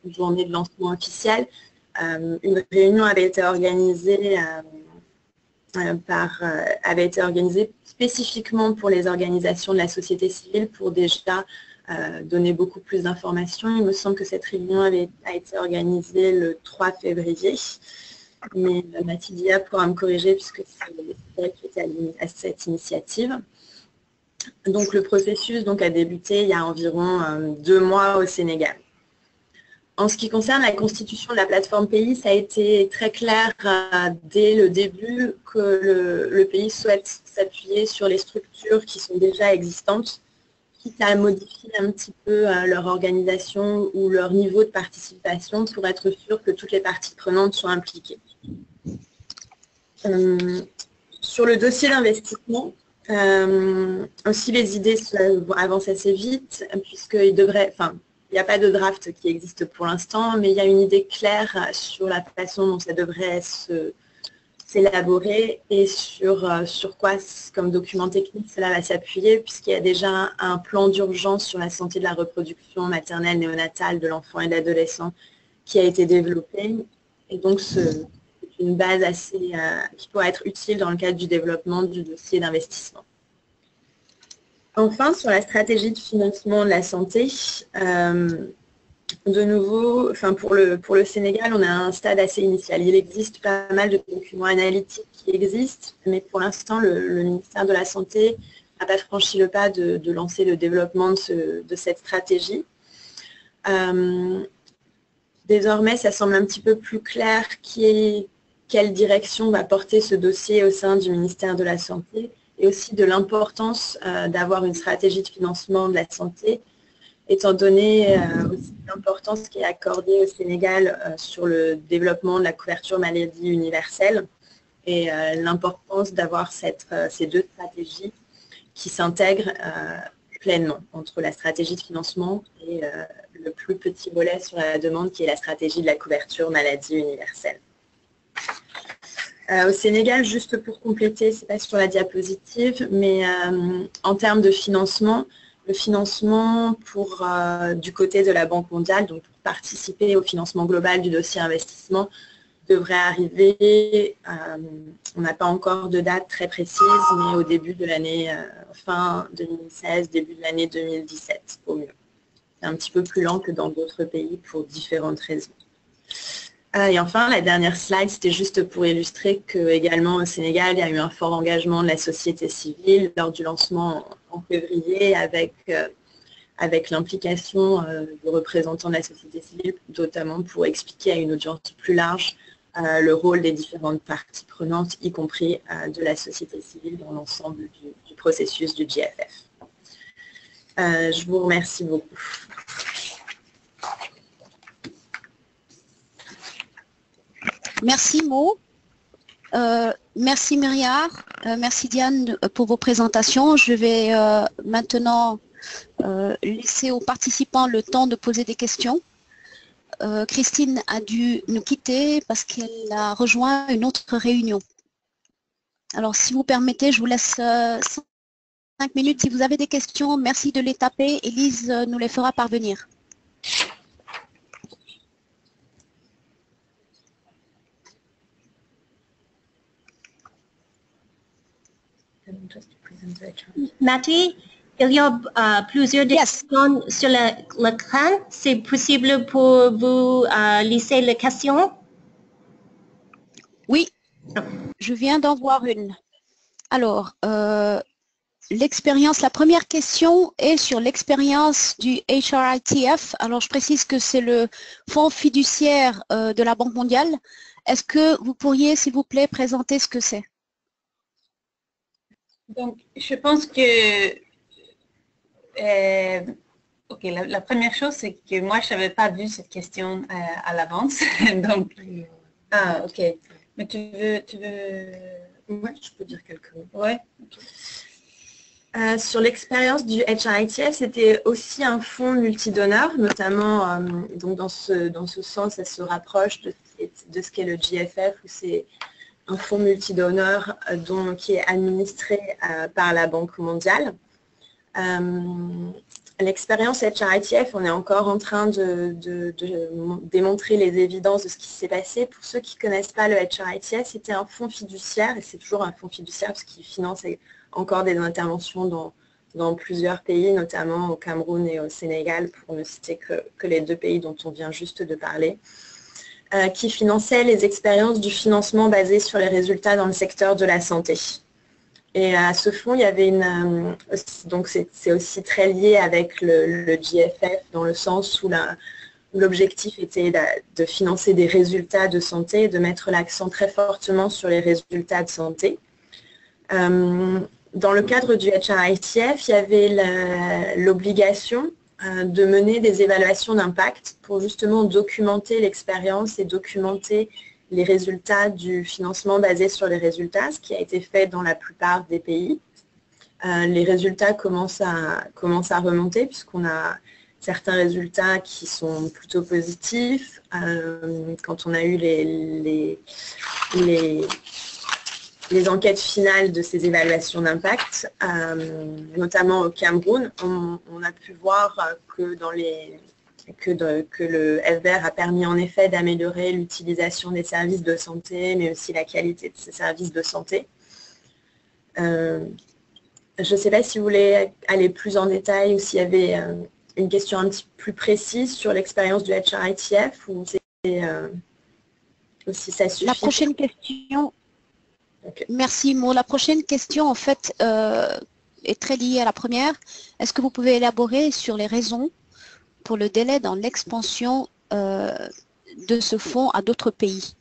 journée de lancement officielle, une réunion avait été organisée spécifiquement pour les organisations de la société civile pour déjà donner beaucoup plus d'informations. Il me semble que cette réunion a été organisée le 3 février, mais Mathilda pourra me corriger puisque c'est elle qui était à cette initiative. Donc le processus a débuté il y a environ 2 mois au Sénégal. En ce qui concerne la constitution de la plateforme pays, ça a été très clair dès le début que le pays souhaite s'appuyer sur les structures qui sont déjà existantes, quitte à modifier un petit peu leur organisation ou leur niveau de participation pour être sûr que toutes les parties prenantes sont impliquées. Sur le dossier d'investissement, aussi les idées avancent assez vite, puisqu'il devrait, il n'y a pas de draft qui existe pour l'instant, mais il y a une idée claire sur la façon dont ça devrait s'élaborer et sur quoi, comme document technique, cela va s'appuyer, puisqu'il y a déjà un plan d'urgence sur la santé de la reproduction maternelle, néonatale de l'enfant et de l'adolescent qui a été développé. Et donc, c'est une base qui pourra être utile dans le cadre du développement du dossier d'investissement. Enfin, sur la stratégie de financement de la santé, de nouveau, pour le Sénégal, on a un stade assez initial. Il existe pas mal de documents analytiques qui existent, mais pour l'instant, le ministère de la Santé pas franchi le pas de lancer le développement de cette stratégie. Désormais, ça semble un petit peu plus clair quelle direction va porter ce dossier au sein du ministère de la Santé et aussi de l'importance d'avoir une stratégie de financement de la santé, étant donné aussi l'importance qui est accordée au Sénégal sur le développement de la couverture maladie universelle et l'importance d'avoir ces deux stratégies qui s'intègrent pleinement entre la stratégie de financement et le plus petit volet sur la demande qui est la stratégie de la couverture maladie universelle. Au Sénégal, juste pour compléter, ce n'est pas sur la diapositive, mais en termes de financement, le financement du côté de la Banque mondiale, donc pour participer au financement global du dossier investissement, devrait arriver, on n'a pas encore de date très précise, mais au début de l'année, fin 2016, début de l'année 2017, au mieux. C'est un petit peu plus lent que dans d'autres pays pour différentes raisons. Et enfin, la dernière slide, c'était juste pour illustrer qu'également au Sénégal, il y a eu un fort engagement de la société civile lors du lancement en février avec l'implication de représentants de la société civile, notamment pour expliquer à une audience plus large le rôle des différentes parties prenantes, y compris de la société civile dans l'ensemble du processus du GFF. Je vous remercie beaucoup. Merci Mo, merci Myriam, merci Diane pour vos présentations. Je vais maintenant laisser aux participants le temps de poser des questions. Christine a dû nous quitter parce qu'elle a rejoint une autre réunion. Alors si vous permettez, je vous laisse 5 minutes. Si vous avez des questions, merci de les taper. Élise nous les fera parvenir. Matty, il y a plusieurs questions sur l'écran. C'est possible pour vous lisser les questions? Oui, je viens d'en voir une. Alors, la première question est sur l'expérience du HRITF. Alors, je précise que c'est le fonds fiduciaire de la Banque mondiale. Est-ce que vous pourriez, s'il vous plaît, présenter ce que c'est? Donc, je pense que la première chose, c'est que moi, je n'avais pas vu cette question à l'avance. Donc, ok. Mais tu veux... Ouais, je peux dire quelques mots. Ouais. Okay. Sur l'expérience du HRITF, c'était aussi un fonds multidonneur, notamment donc dans ce sens, ça se rapproche de ce qu'est le GFF, où c'est un fonds multidonneur qui est administré par la Banque mondiale. L'expérience HRITF, on est encore en train de démontrer les évidences de ce qui s'est passé. Pour ceux qui ne connaissent pas le HRITF, c'était un fonds fiduciaire, et c'est toujours un fonds fiduciaire parce qu'il finance encore des interventions dans plusieurs pays, notamment au Cameroun et au Sénégal, pour ne citer que les deux pays dont on vient juste de parler, qui finançait les expériences du financement basé sur les résultats dans le secteur de la santé. Et à ce fonds, il y avait donc c'est aussi très lié avec le GFF, dans le sens où l'objectif était de financer des résultats de santé et de mettre l'accent très fortement sur les résultats de santé. Dans le cadre du HRITF, il y avait l'obligation de mener des évaluations d'impact pour justement documenter l'expérience et documenter les résultats du financement basé sur les résultats, ce qui a été fait dans la plupart des pays. Les résultats commencent à remonter puisqu'on a certains résultats qui sont plutôt positifs. Quand on a eu les enquêtes finales de ces évaluations d'impact, notamment au Cameroun, on a pu voir que le FBR a permis en effet d'améliorer l'utilisation des services de santé, mais aussi la qualité de ces services de santé. Je ne sais pas si vous voulez aller plus en détail ou s'il y avait une question un petit peu plus précise sur l'expérience du HRITF ou si ça suffit. La prochaine question... Okay. Merci Mo. La prochaine question, en fait, est très liée à la première. Est-ce que vous pouvez élaborer sur les raisons pour le délai dans l'expansion de ce fonds à d'autres pays?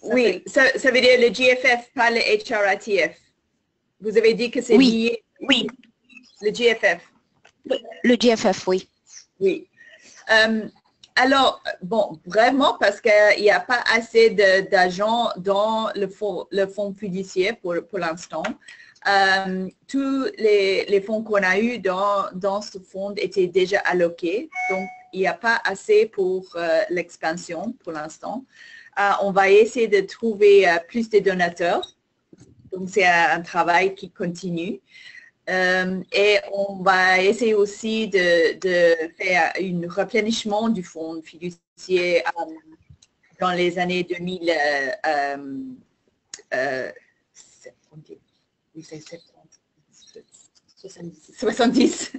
Oui, ça veut dire le GFF, pas le HRATF. Vous avez dit que c'est lié. Oui. Le GFF. Le GFF, oui. Oui. Alors, bon, vraiment, parce qu'il n'y a pas assez d'agents dans le fonds fiduciaire pour l'instant. Tous les fonds qu'on a eus dans ce fonds étaient déjà alloqués. Donc, il n'y a pas assez pour l'expansion pour l'instant. On va essayer de trouver plus de donateurs. Donc, c'est un travail qui continue. Et on va essayer aussi de faire un replénissement du fonds fiduciaire dans les années 70.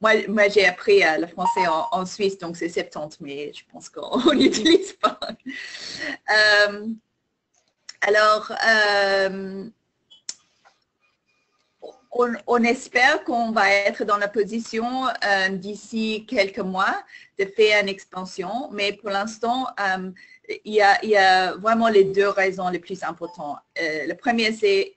Moi j'ai appris le français en Suisse, donc c'est 70, mais je pense qu'on n'utilise pas. Alors, on espère qu'on va être dans la position d'ici quelques mois de faire une expansion, mais pour l'instant, il y a vraiment les deux raisons les plus importantes. Le premier, c'est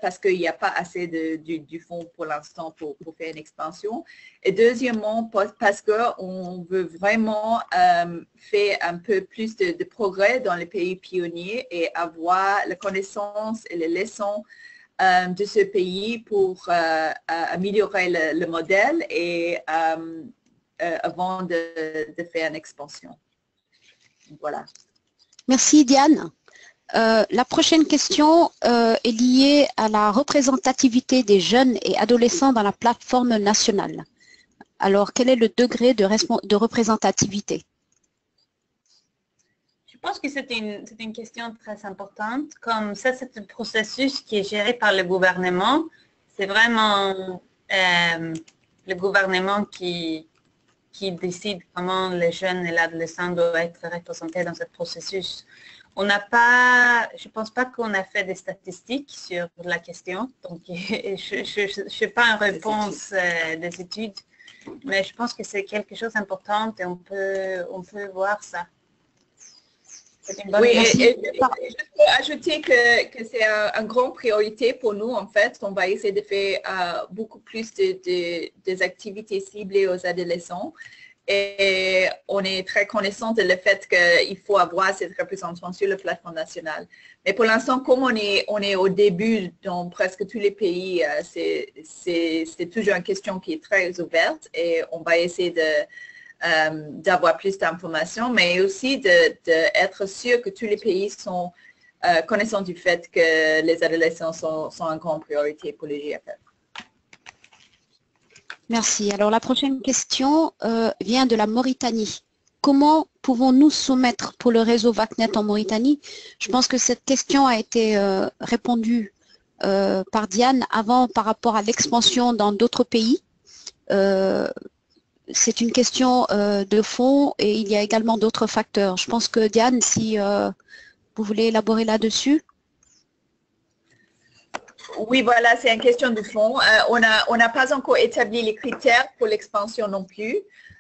parce qu'il n'y a pas assez du fonds pour l'instant pour faire une expansion. Et deuxièmement, parce qu'on veut vraiment faire un peu plus de progrès dans les pays pionniers et avoir la connaissance et les leçons de ce pays pour améliorer le modèle et avant de faire une expansion. Voilà. Merci Diane. La prochaine question est liée à la représentativité des jeunes et adolescents dans la plateforme nationale. Alors, quel est le degré de représentativité? Je pense que c'est une question très importante. Comme ça, c'est un processus qui est géré par le gouvernement. C'est vraiment le gouvernement qui décide comment les jeunes et l'adolescent doivent être représentés dans ce processus. On n'a pas, je ne pense pas qu'on a fait des statistiques sur la question. Donc, je n'ai pas une réponse des études, mais je pense que c'est quelque chose d'important et on peut voir ça. Oui, et je peux ajouter que c'est une grande priorité pour nous, en fait. On va essayer de faire beaucoup plus des activités ciblées aux adolescents. Et on est très connaissant de le fait qu'il faut avoir cette représentation sur la plateforme nationale. Mais pour l'instant, comme on est au début dans presque tous les pays, c'est toujours une question qui est très ouverte et on va essayer d'avoir plus d'informations, mais aussi d'être sûr que tous les pays sont connaissants du fait que les adolescents sont une grande priorité pour les GFF. Merci. Alors, la prochaine question vient de la Mauritanie. Comment pouvons-nous soumettre pour le réseau VACNet en Mauritanie? Je pense que cette question a été répondue par Diane avant par rapport à l'expansion dans d'autres pays. C'est une question de fond et il y a également d'autres facteurs. Je pense que Diane, si vous voulez élaborer là-dessus. Oui, voilà, c'est une question de fond. On n'a pas encore établi les critères pour l'expansion non plus.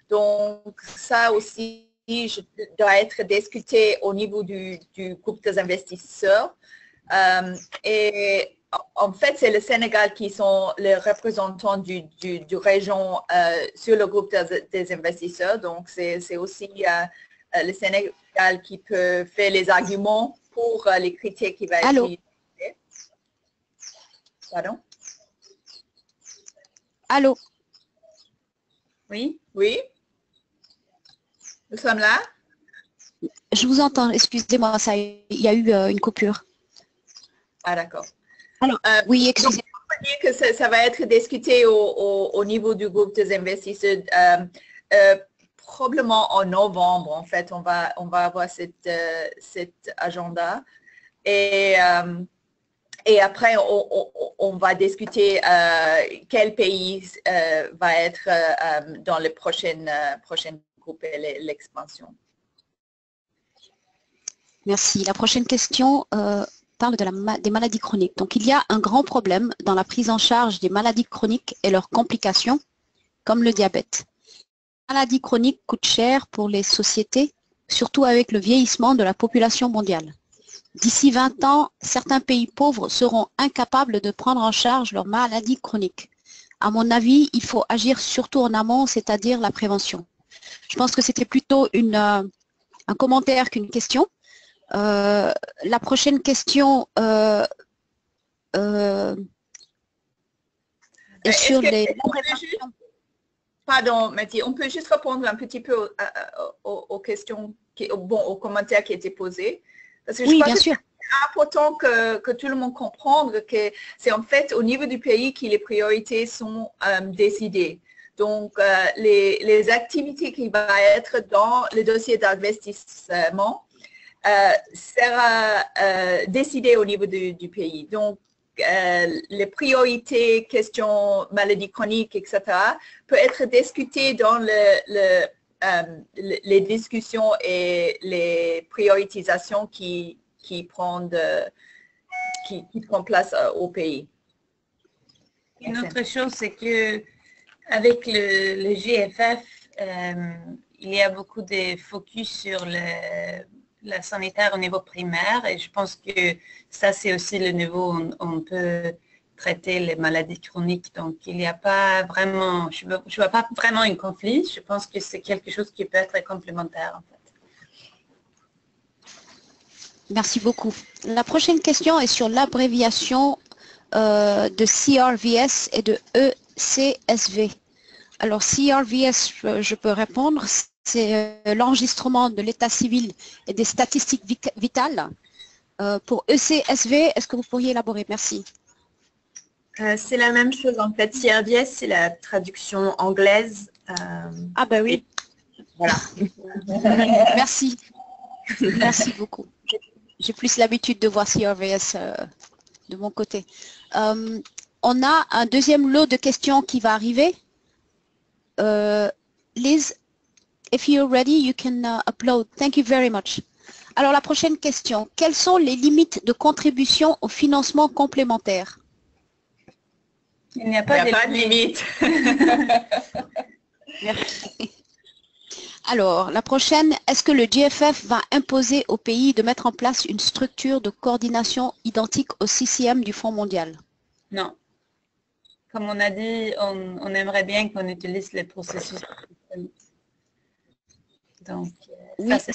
Donc, ça aussi doit être discuté au niveau du groupe des investisseurs. Et en fait, c'est le Sénégal qui sont les représentants du région sur le groupe des investisseurs. Donc, c'est aussi le Sénégal qui peut faire les arguments pour les critères qui vont être utilisés. Pardon? Allô? Oui? Oui? Nous sommes là? Je vous entends, excusez-moi, il y a eu une coupure. Ah, d'accord. Alors, oui, excusez-moi. On peut dire que ça va être discuté au niveau du groupe des investisseurs probablement en novembre. En fait, on va avoir cet agenda. Et après, on va discuter quel pays va être dans le prochain groupe et l'expansion. Merci. La prochaine question parle des maladies chroniques. Donc, il y a un grand problème dans la prise en charge des maladies chroniques et leurs complications, comme le diabète. Les maladies chroniques coûtent cher pour les sociétés, surtout avec le vieillissement de la population mondiale. D'ici 20 ans, certains pays pauvres seront incapables de prendre en charge leurs maladies chroniques. À mon avis, il faut agir surtout en amont, c'est-à-dire la prévention. Je pense que c'était plutôt un commentaire qu'une question. La prochaine question est sur la prévention. Pardon, Mathie, on peut juste répondre un petit peu aux questions, aux commentaires qui étaient posés. Parce que je crois que c'est important que tout le monde comprenne que c'est en fait au niveau du pays que les priorités sont décidées. Donc, les activités qui vont être dans le dossier d'investissement sera décidé au niveau du pays. Donc, les priorités, questions, maladies chroniques, etc., peut être discutées dans les discussions et les priorisations qui prennent place au pays. Une autre chose, c'est que avec le GFF, il y a beaucoup de focus sur la sanitaire au niveau primaire et je pense que ça, c'est aussi le niveau où on peut traiter les maladies chroniques. Donc, il n'y a pas vraiment, je ne vois pas vraiment un conflit. Je pense que c'est quelque chose qui peut être complémentaire, en fait. Merci beaucoup. La prochaine question est sur l'abréviation de CRVS et de ECSV. Alors, CRVS, je peux répondre, c'est l'enregistrement de l'état civil et des statistiques vitales. Pour ECSV, est-ce que vous pourriez élaborer? Merci. C'est la même chose en fait. CRVS, c'est la traduction anglaise. Ah ben oui. Voilà. Merci. Merci beaucoup. J'ai plus l'habitude de voir CRVS de mon côté. On a un deuxième lot de questions qui va arriver. Liz, if you're ready, you can upload. Thank you very much. Alors, la prochaine question. Quelles sont les limites de contribution au financement complémentaire? Il n'y a pas de limite. Merci. Alors, la prochaine, est-ce que le GFF va imposer au pays de mettre en place une structure de coordination identique au CCM du Fonds mondial? Non. Comme on a dit, on aimerait bien qu'on utilise les processus. Donc, oui. Ça, c'est...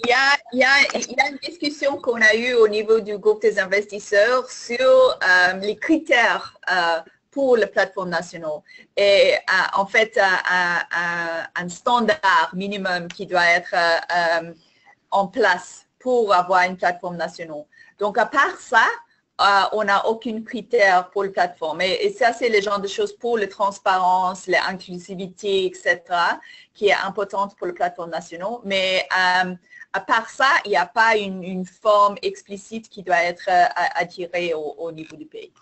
Il y a une discussion qu'on a eue au niveau du groupe des investisseurs sur les critères pour les plateformes nationales et en fait un standard minimum qui doit être en place pour avoir une plateforme nationale. Donc à part ça, on n'a aucun critère pour les plateformes. Et ça, c'est le genre de choses pour la transparence, l'inclusivité, etc., qui est importante pour les plateformes nationales. Mais à part ça, il n'y a pas une forme explicite qui doit être attirée au niveau du pays.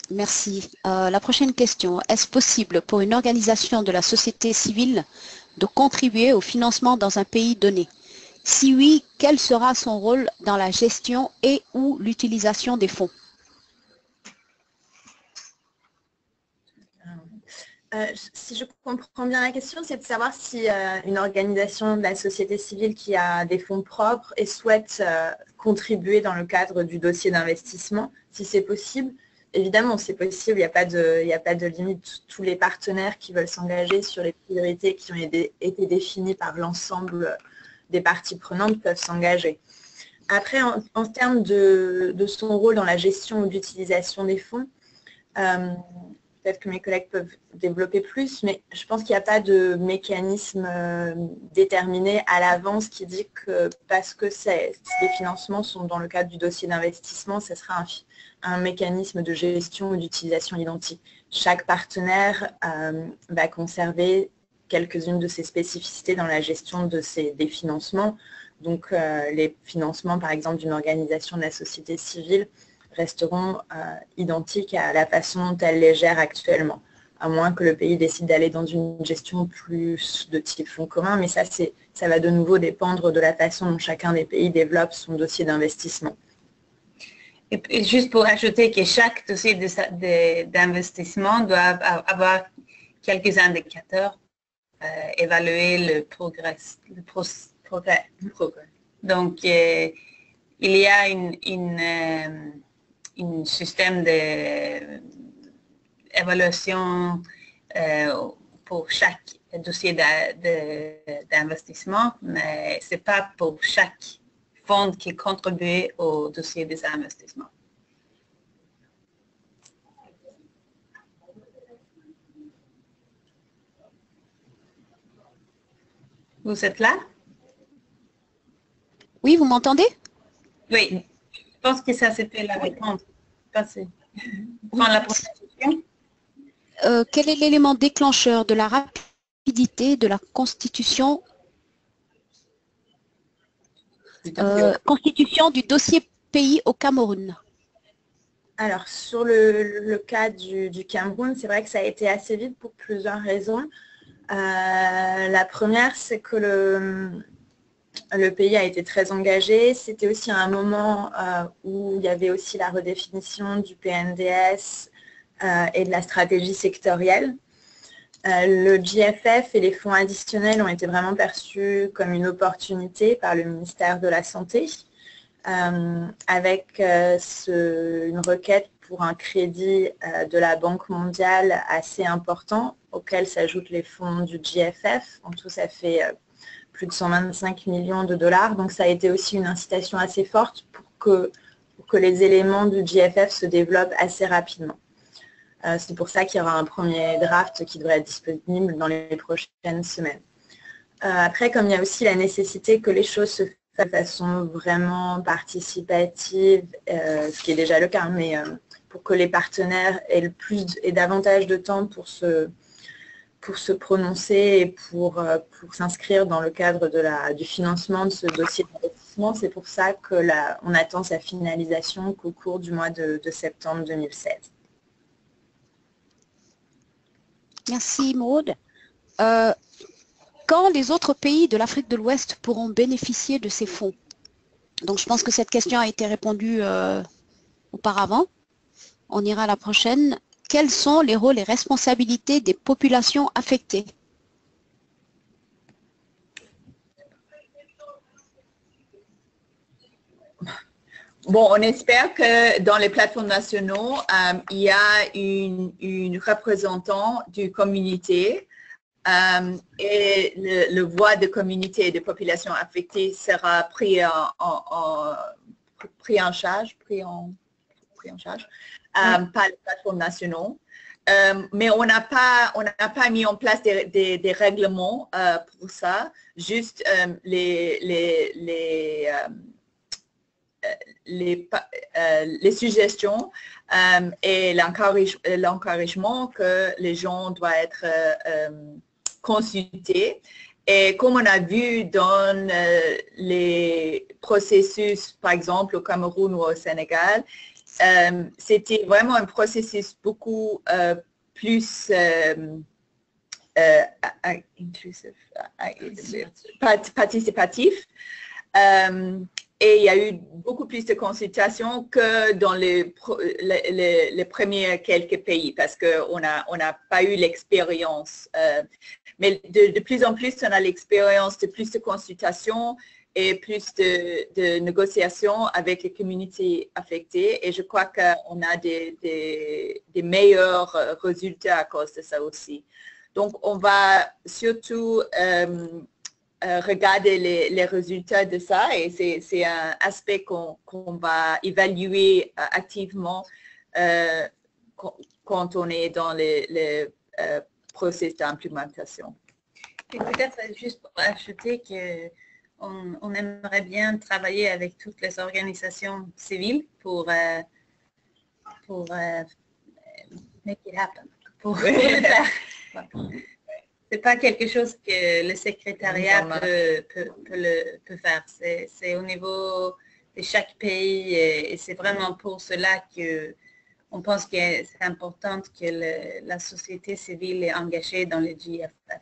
Merci. La prochaine question. Est-ce possible pour une organisation de la société civile de contribuer au financement dans un pays donné? Si oui, quel sera son rôle dans la gestion et ou l'utilisation des fonds? Si je comprends bien la question, c'est de savoir si une organisation de la société civile qui a des fonds propres et souhaite contribuer dans le cadre du dossier d'investissement, si c'est possible. Évidemment, c'est possible, il n'y a pas de limite. Tous les partenaires qui veulent s'engager sur les priorités qui ont été définies par l'ensemble des parties prenantes peuvent s'engager. Après, en termes de son rôle dans la gestion ou d'utilisation des fonds, peut-être que mes collègues peuvent développer plus, mais je pense qu'il n'y a pas de mécanisme déterminé à l'avance qui dit que parce que les financements sont dans le cadre du dossier d'investissement, ce sera un mécanisme de gestion ou d'utilisation identique. Chaque partenaire va conserver quelques-unes de ses spécificités dans la gestion des financements. Donc, les financements, par exemple, d'une organisation de la société civile resteront identiques à la façon dont elle les gère actuellement. à moins que le pays décide d'aller dans une gestion plus de type fonds commun, mais ça va de nouveau dépendre de la façon dont chacun des pays développe son dossier d'investissement. Et juste pour ajouter que chaque dossier d'investissement doit avoir quelques indicateurs, évaluer le progrès. Donc, il y a un système d'évaluation pour chaque dossier d'investissement, mais ce n'est pas pour chaque fonds qui contribue au dossier des investissements. Vous êtes là? Oui, vous m'entendez? Oui, je pense que ça c'était la réponse. Passez. Prends la prochaine question. Quel est l'élément déclencheur de la rapidité de la constitution du dossier pays au Cameroun? Alors, sur le cas du Cameroun, c'est vrai que ça a été assez vite pour plusieurs raisons. La première, c'est que le pays a été très engagé. C'était aussi un moment où il y avait aussi la redéfinition du PNDS et de la stratégie sectorielle. Le GFF et les fonds additionnels ont été vraiment perçus comme une opportunité par le ministère de la Santé, avec une requête pour un crédit de la Banque mondiale assez important, auquel s'ajoutent les fonds du GFF. En tout, ça fait plus de 125 millions de dollars. Donc, ça a été aussi une incitation assez forte pour que les éléments du GFF se développent assez rapidement. C'est pour ça qu'il y aura un premier draft qui devrait être disponible dans les prochaines semaines. Après, comme il y a aussi la nécessité que les choses se fassent de façon vraiment participative, ce qui est déjà le cas, mais pour que les partenaires aient davantage de temps pour se prononcer et pour s'inscrire dans le cadre du financement de ce dossier d'investissement, c'est pour ça qu'on attend sa finalisation qu'au cours du mois de septembre 2016. Merci Maude. Quand les autres pays de l'Afrique de l'Ouest pourront bénéficier de ces fonds? Donc je pense que cette question a été répondue auparavant. On ira à la prochaine. Quels sont les rôles et responsabilités des populations affectées? Bon, on espère que dans les plateformes nationaux, il y a une représentante du communauté et le voix de communauté et de populations affectées sera pris en charge par les plateformes nationaux. Mais on n'a pas mis en place des règlements pour ça, juste les suggestions et l'encouragement que les gens doivent être consultés. Et comme on a vu dans les processus, par exemple au Cameroun ou au Sénégal, c'était vraiment un processus beaucoup plus participatif. Et il y a eu beaucoup plus de consultations que dans les premiers quelques pays parce qu'on n'a pas eu l'expérience. Mais de plus en plus, on a l'expérience de plus de consultations et plus de négociations avec les communautés affectées. Et je crois qu'on a des meilleurs résultats à cause de ça aussi. Donc, on va surtout regarder les résultats de ça et c'est un aspect qu'on va évaluer activement quand on est dans les processus d'implémentation. Et peut-être juste pour ajouter qu'on aimerait bien travailler avec toutes les organisations civiles pour make it happen, pour le faire. C'est pas quelque chose que le secrétariat peut faire. C'est au niveau de chaque pays et c'est vraiment pour cela que on pense que c'est important que la société civile est engagée dans le GFF.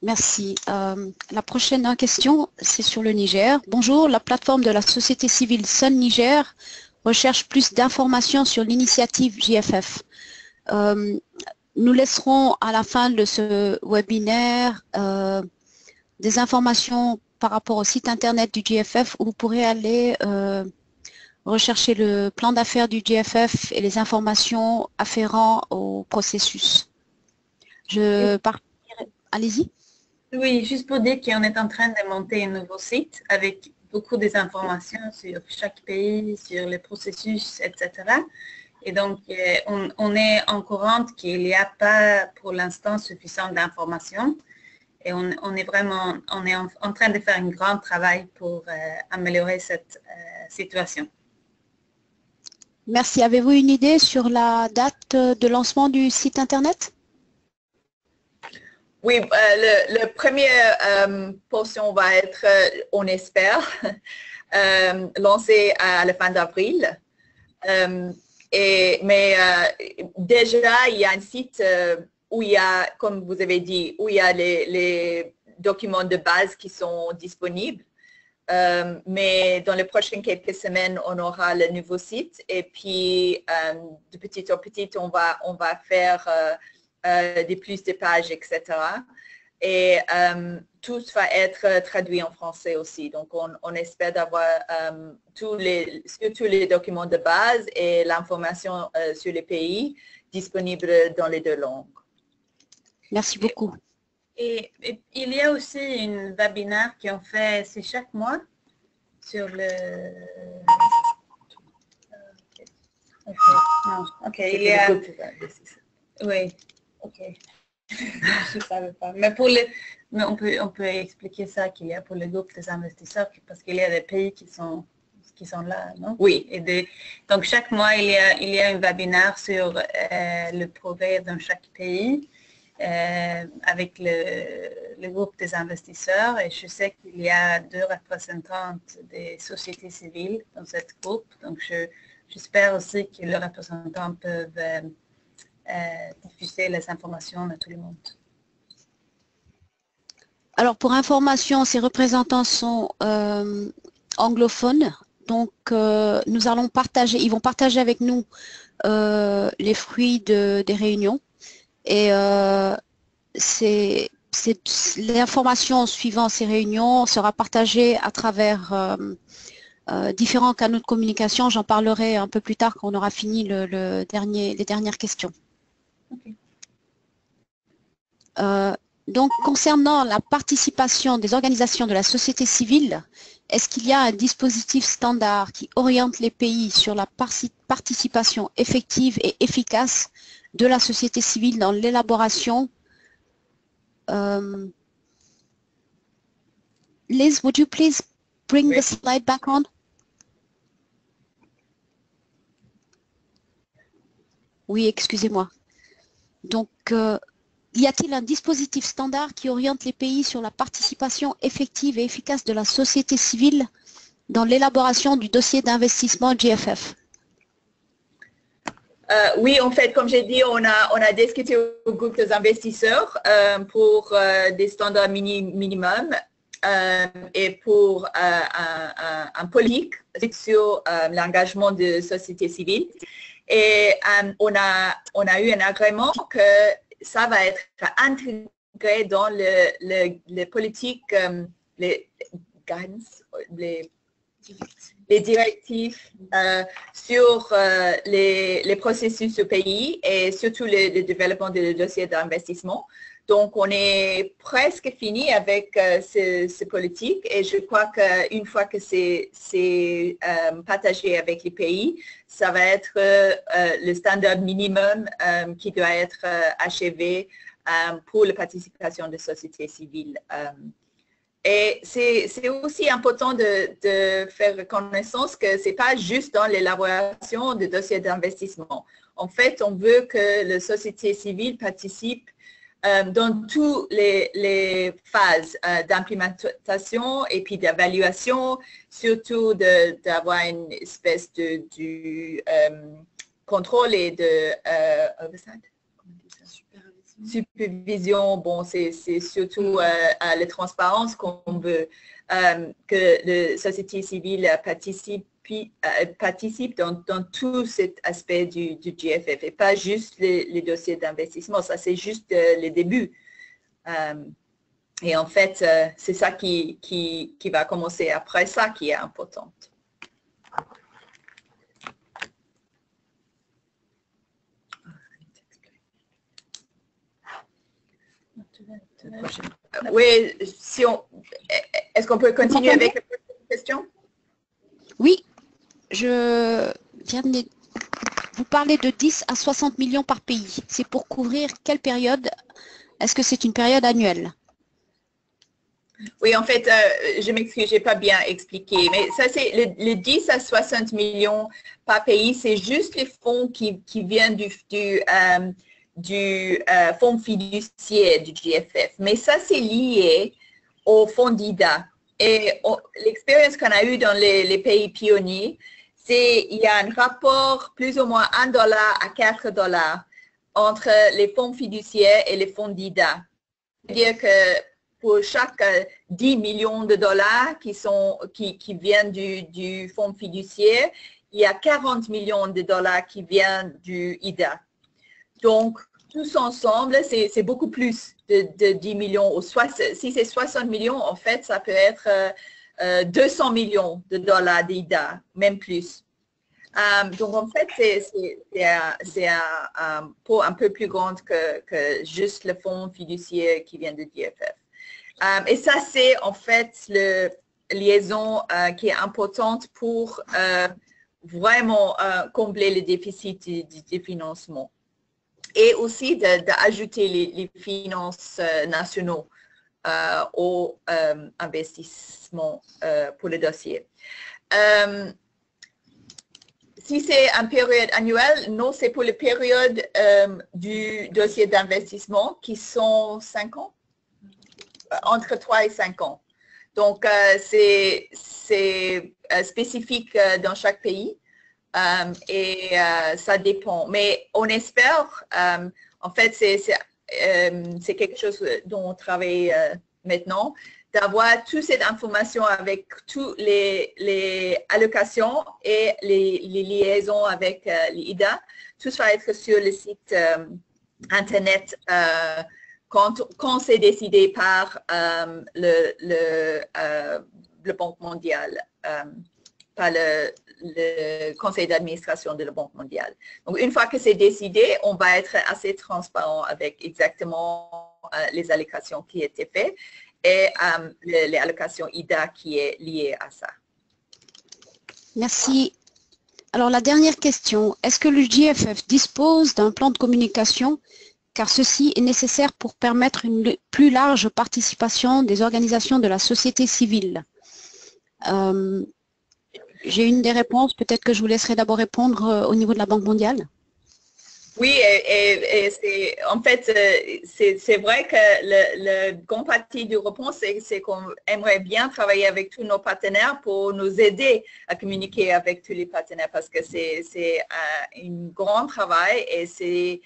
Merci. La prochaine question, c'est sur le Niger. Bonjour, la plateforme de la société civile Sun Niger recherche plus d'informations sur l'initiative GFF. Nous laisserons à la fin de ce webinaire des informations par rapport au site internet du GFF où vous pourrez aller rechercher le plan d'affaires du GFF et les informations afférentes au processus. Allez-y. Oui, juste pour dire qu'on est en train de monter un nouveau site avec beaucoup des informations sur chaque pays, sur les processus, etc. Et donc, on est en courant qu'il n'y a pas pour l'instant suffisamment d'informations. Et on est en train de faire un grand travail pour améliorer cette situation. Merci. Avez-vous une idée sur la date de lancement du site internet? Oui, le premier portion va être, on espère, lancé à la fin d'avril. Mais déjà, il y a un site où il y a, comme vous avez dit, où il y a les documents de base qui sont disponibles. Mais dans les prochaines quelques semaines, on aura le nouveau site et puis de petit en petit, on va faire plus de pages, etc. Et tout va être traduit en français aussi. Donc, on espère d'avoir surtout les documents de base et l'information sur les pays disponibles dans les deux langues. Merci beaucoup. Et il y a aussi un webinaire qu'on fait, c'est chaque mois, sur le... Ok, il y a... Oui, ok. Je ne savais pas. Mais on peut expliquer ça qu'il y a pour le groupe des investisseurs, parce qu'il y a des pays qui sont là, non? Oui. Donc, chaque mois, il y a un webinaire sur le progrès dans chaque pays. Avec le groupe des investisseurs et je sais qu'il y a 2 représentantes des sociétés civiles dans cette groupe. Donc, j'espère aussi que les représentants peuvent diffuser les informations à tout le monde. Alors, pour information, ces représentants sont anglophones. Donc, ils vont partager avec nous les fruits des réunions. Et l'information suivant ces réunions sera partagée à travers différents canaux de communication. J'en parlerai un peu plus tard quand on aura fini les dernières questions. Okay. Donc, concernant la participation des organisations de la société civile, est-ce qu'il y a un dispositif standard qui oriente les pays sur la participation effective et efficace de la société civile dans l'élaboration? Liz, would you please bring the slide back on? Oui, excusez-moi. Donc, y a-t-il un dispositif standard qui oriente les pays sur la participation effective et efficace de la société civile dans l'élaboration du dossier d'investissement GFF? Oui, en fait, comme j'ai dit, on a discuté au groupe des investisseurs pour des standards minimums et pour un politique sur l'engagement de société civile. Et on a eu un agrément que ça va être intégré dans les politiques, les guidance, les directives sur les processus au pays et surtout le développement de dossiers d'investissement. Donc, on est presque fini avec ces politiques et je crois qu'une fois que c'est partagé avec les pays, ça va être le standard minimum qui doit être achevé pour la participation de société civile. Et c'est aussi important de faire reconnaissance que ce n'est pas juste dans l'élaboration de dossiers d'investissement. En fait, on veut que la société civile participe dans toutes les phases d'implémentation et puis d'évaluation, surtout d'avoir une espèce de contrôle et de supervision. Bon, c'est surtout la transparence qu'on veut, que la société civile participe dans tout cet aspect du GFF et pas juste les dossiers d'investissement. Ça, c'est juste les débuts. Et en fait, c'est ça qui va commencer après ça qui est important. Oui, est-ce qu'on peut continuer avec la prochaine question? Oui, je viens de... Vous parlez de 10 à 60 millions par pays. C'est pour couvrir quelle période? Est-ce que c'est une période annuelle? Oui, en fait, je m'excuse, je n'ai pas bien expliqué, mais ça, c'est les 10 à 60 millions par pays, c'est juste les fonds qui viennent du fonds fiduciaire du GFF. Mais ça, c'est lié au fonds d'IDA. Et l'expérience qu'on a eue dans les pays pionniers, c'est qu'il y a un rapport plus ou moins $1 à $4 entre les fonds fiduciaires et les fonds d'IDA. C'est-à-dire que pour chaque 10 millions de dollars qui viennent du fonds fiduciaire, il y a 40 millions de dollars qui viennent du IDA. Donc, tous ensemble, c'est beaucoup plus de 10 millions. Ou si c'est 60 millions, en fait, ça peut être 200 millions de dollars d'IDA, même plus. Donc, en fait, c'est un pot un peu plus grand que juste le fonds fiduciaire qui vient de GFF. Et ça, c'est en fait la liaison qui est importante pour vraiment combler le déficit du financement. Et aussi d'ajouter les finances nationaux aux investissements pour le dossier. Si c'est une période annuelle, non, c'est pour les périodes du dossier d'investissement qui sont 5 ans, entre 3 et 5 ans. Donc, c'est spécifique dans chaque pays. Et ça dépend. Mais on espère, en fait, c'est quelque chose dont on travaille maintenant, d'avoir toute cette information avec toutes les allocations et les liaisons avec l'IDA. Tout ça va être sur le site Internet quand c'est décidé par le Banque mondiale, par le conseil d'administration de la Banque mondiale. Donc, une fois que c'est décidé, on va être assez transparent avec exactement les allocations qui étaient faites et les allocations IDA qui est liée à ça. Merci. Alors, la dernière question. Est-ce que le GFF dispose d'un plan de communication, car ceci est nécessaire pour permettre une plus large participation des organisations de la société civile? J'ai une des réponses, peut-être que je vous laisserai d'abord répondre au niveau de la Banque mondiale. Oui, et en fait, c'est vrai que le grande partie du réponse, c'est qu'on aimerait bien travailler avec tous nos partenaires pour nous aider à communiquer avec tous les partenaires parce que c'est un grand travail et c'est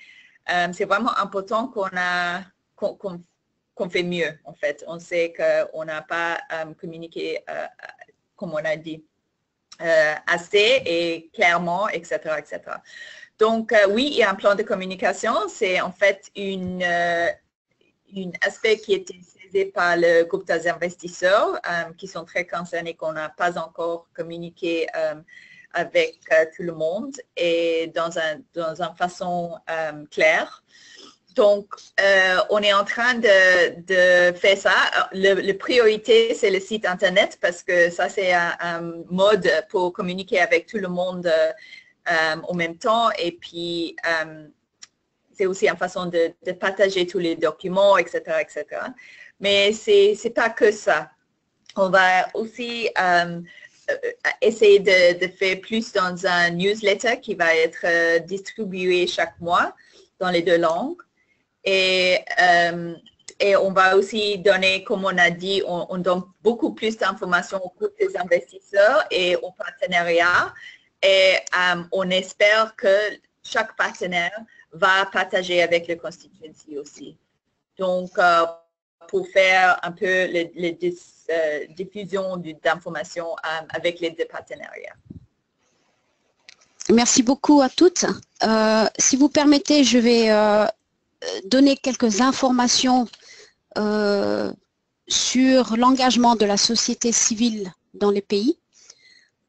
vraiment important qu'on fait mieux, en fait. On sait qu'on n'a pas communiqué comme on a dit. Assez et clairement, etc., etc. Donc, oui, il y a un plan de communication. C'est en fait un aspect qui est utilisé par le groupe des investisseurs qui sont très concernés qu'on n'a pas encore communiqué avec tout le monde et dans une façon claire. Donc, on est en train de faire ça. La priorité, c'est le site Internet parce que ça, c'est un mode pour communiquer avec tout le monde en même temps. Et puis, c'est aussi une façon de partager tous les documents, etc., etc. Mais ce n'est pas que ça. On va aussi essayer de faire plus dans un newsletter qui va être distribué chaque mois dans les 2 langues. Et on va aussi donner, comme on a dit, on donne beaucoup plus d'informations au groupe des investisseurs et aux partenariats. Et on espère que chaque partenaire va partager avec le constituency aussi. Donc, pour faire un peu les diffusions d'informations avec les deux partenariats. Merci beaucoup à toutes. Si vous permettez, je vais donner quelques informations sur l'engagement de la société civile dans les pays.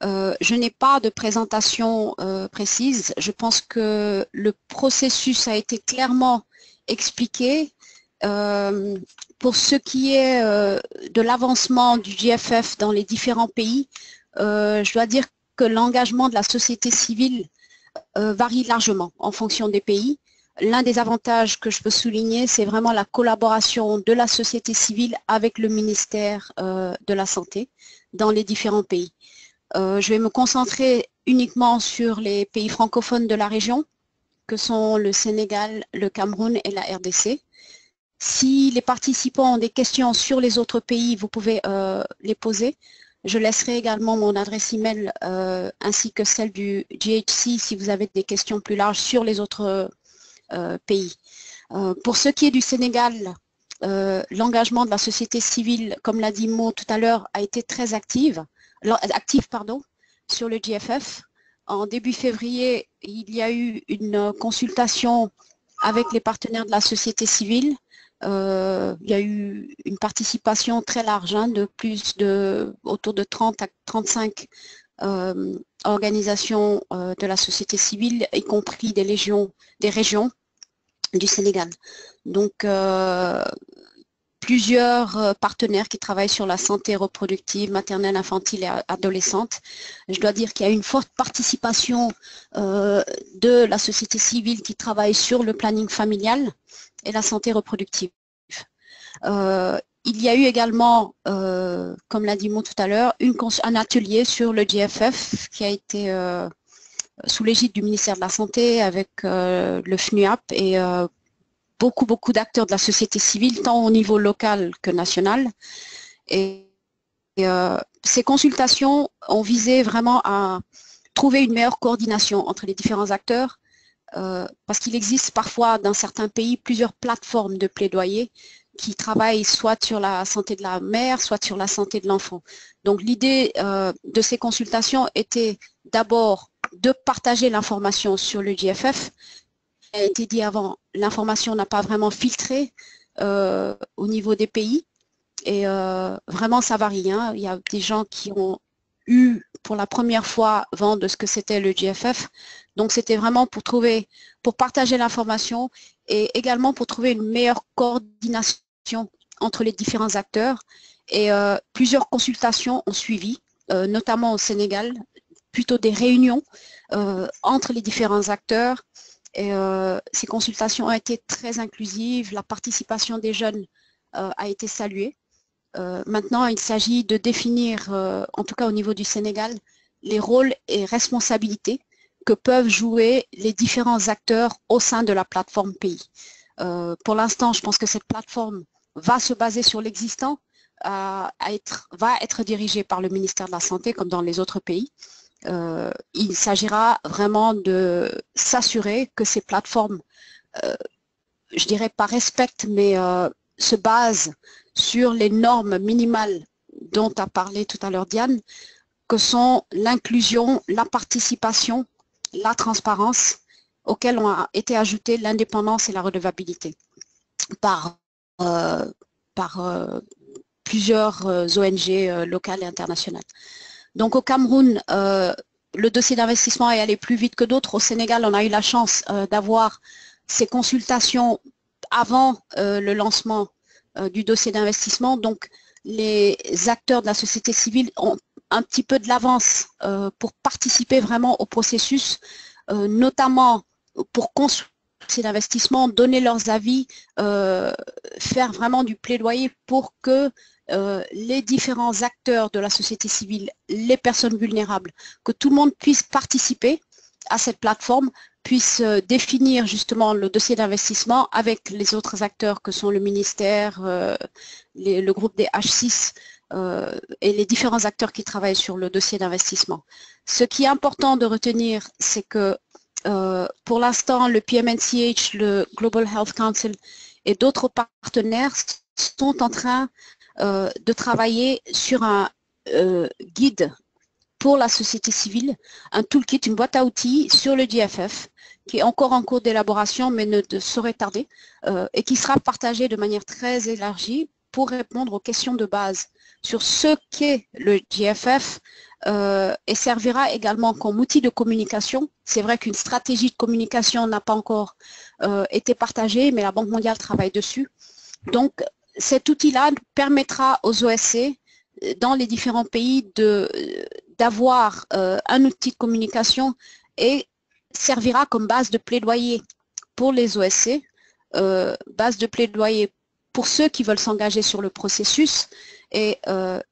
Je n'ai pas de présentation précise. Je pense que le processus a été clairement expliqué. Pour ce qui est de l'avancement du GFF dans les différents pays, je dois dire que l'engagement de la société civile varie largement en fonction des pays. L'un des avantages que je peux souligner, c'est vraiment la collaboration de la société civile avec le ministère de la Santé dans les différents pays. Je vais me concentrer uniquement sur les pays francophones de la région, que sont le Sénégal, le Cameroun et la RDC. Si les participants ont des questions sur les autres pays, vous pouvez les poser. Je laisserai également mon adresse email ainsi que celle du GHC si vous avez des questions plus larges sur les autres pays. Pour ce qui est du Sénégal, l'engagement de la société civile, comme l'a dit Mo tout à l'heure, a été très actif sur le GFF. En début février, il y a eu une consultation avec les partenaires de la société civile. Il y a eu une participation très large, autour de 30 à 35 organisations de la société civile, y compris des régions du Sénégal. Donc, plusieurs partenaires qui travaillent sur la santé reproductive, maternelle, infantile et adolescente. Je dois dire qu'il y a une forte participation de la société civile qui travaille sur le planning familial et la santé reproductive. Il y a eu également, comme l'a dit Mo tout à l'heure, un atelier sur le GFF qui a été sous l'égide du ministère de la Santé avec le FNUAP et beaucoup d'acteurs de la société civile, tant au niveau local que national. Et ces consultations ont visé vraiment à trouver une meilleure coordination entre les différents acteurs, parce qu'il existe parfois dans certains pays plusieurs plateformes de plaidoyer qui travaillent soit sur la santé de la mère, soit sur la santé de l'enfant. Donc l'idée de ces consultations était d'abord de partager l'information sur le GFF. Il a été dit avant, l'information n'a pas vraiment filtré au niveau des pays et vraiment ça varie. Hein. Il y a des gens qui ont eu pour la première fois vent de ce que c'était le GFF. Donc c'était vraiment pour partager l'information et également pour trouver une meilleure coordination entre les différents acteurs. Et plusieurs consultations ont suivi, notamment au Sénégal, plutôt des réunions entre les différents acteurs. Et ces consultations ont été très inclusives. La participation des jeunes a été saluée. Maintenant, il s'agit de définir, en tout cas au niveau du Sénégal, les rôles et responsabilités que peuvent jouer les différents acteurs au sein de la plateforme pays. Pour l'instant, je pense que cette plateforme va se baser sur l'existant, va être dirigée par le ministère de la Santé comme dans les autres pays. Il s'agira vraiment de s'assurer que ces plateformes, je dirais pas respectent, mais se basent sur les normes minimales dont a parlé tout à l'heure Diane, que sont l'inclusion, la participation, la transparence, auxquelles ont été ajoutées l'indépendance et la redevabilité par plusieurs ONG locales et internationales. Donc au Cameroun, le dossier d'investissement est allé plus vite que d'autres. Au Sénégal, on a eu la chance d'avoir ces consultations avant le lancement du dossier d'investissement. Donc les acteurs de la société civile ont un petit peu de l'avance pour participer vraiment au processus, notamment pour construire l'investissement, donner leurs avis, faire vraiment du plaidoyer pour que les différents acteurs de la société civile, les personnes vulnérables, que tout le monde puisse participer à cette plateforme puisse définir justement le dossier d'investissement avec les autres acteurs que sont le ministère, le groupe des H6 et les différents acteurs qui travaillent sur le dossier d'investissement. Ce qui est important de retenir, c'est que pour l'instant, le PMNCH, le Global Health Council et d'autres partenaires sont en train de travailler sur un guide pour la société civile, un toolkit, une boîte à outils sur le GFF qui est encore en cours d'élaboration mais ne saurait tarder et qui sera partagé de manière très élargie pour répondre aux questions de base sur ce qu'est le GFF et servira également comme outil de communication. C'est vrai qu'une stratégie de communication n'a pas encore été partagée, mais la Banque mondiale travaille dessus. Donc, cet outil-là permettra aux OSC dans les différents pays d'avoir un outil de communication et servira comme base de plaidoyer pour les OSC, base de plaidoyer pour ceux qui veulent s'engager sur le processus et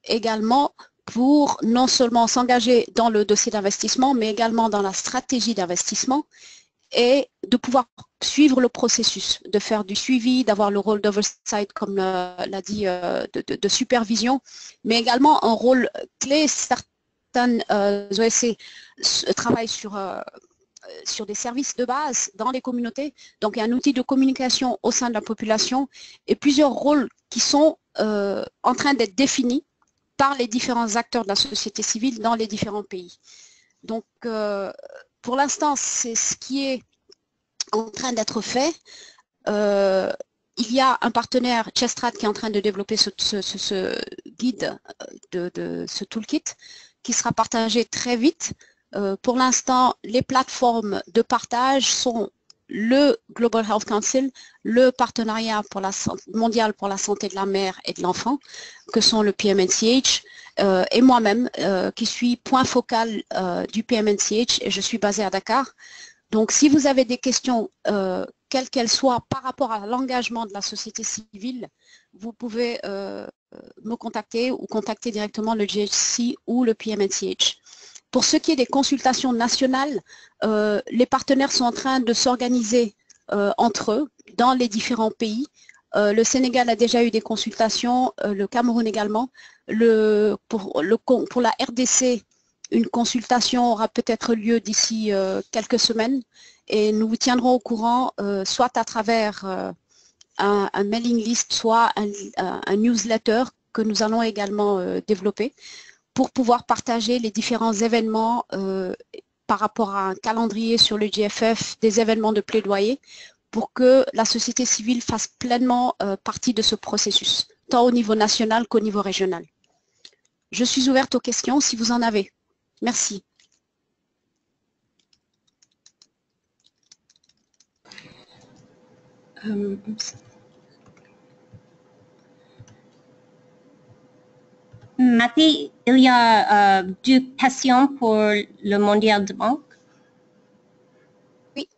également pour non seulement s'engager dans le dossier d'investissement, mais également dans la stratégie d'investissement et de pouvoir suivre le processus, de faire du suivi, d'avoir le rôle d'oversight, comme l'a dit, de supervision, mais également un rôle clé. Certaines OSC travaillent sur des services de base dans les communautés, donc il y a un outil de communication au sein de la population et plusieurs rôles qui sont en train d'être définis par les différents acteurs de la société civile dans les différents pays. Donc, pour l'instant, c'est ce qui est en train d'être fait. Il y a un partenaire, Chestrad, qui est en train de développer ce guide, ce toolkit, qui sera partagé très vite. Pour l'instant, les plateformes de partage sont le Global Health Council, le partenariat mondial pour la santé de la mère et de l'enfant, que sont le PMNCH, et moi-même, qui suis point focal du PMNCH, et je suis basée à Dakar. Donc, si vous avez des questions, quelles qu'elles soient, par rapport à l'engagement de la société civile, vous pouvez me contacter ou contacter directement le GHC ou le PMNCH. Pour ce qui est des consultations nationales, les partenaires sont en train de s'organiser entre eux dans les différents pays. Le Sénégal a déjà eu des consultations, le Cameroun également. Pour la RDC, une consultation aura peut-être lieu d'ici quelques semaines et nous vous tiendrons au courant, soit à travers un mailing list, soit un newsletter que nous allons également développer, pour pouvoir partager les différents événements par rapport à un calendrier sur le GFF, des événements de plaidoyer, pour que la société civile fasse pleinement partie de ce processus, tant au niveau national qu'au niveau régional. Je suis ouverte aux questions si vous en avez. Merci. Mathieu, il y a deux questions pour le mondial de banque. Oui.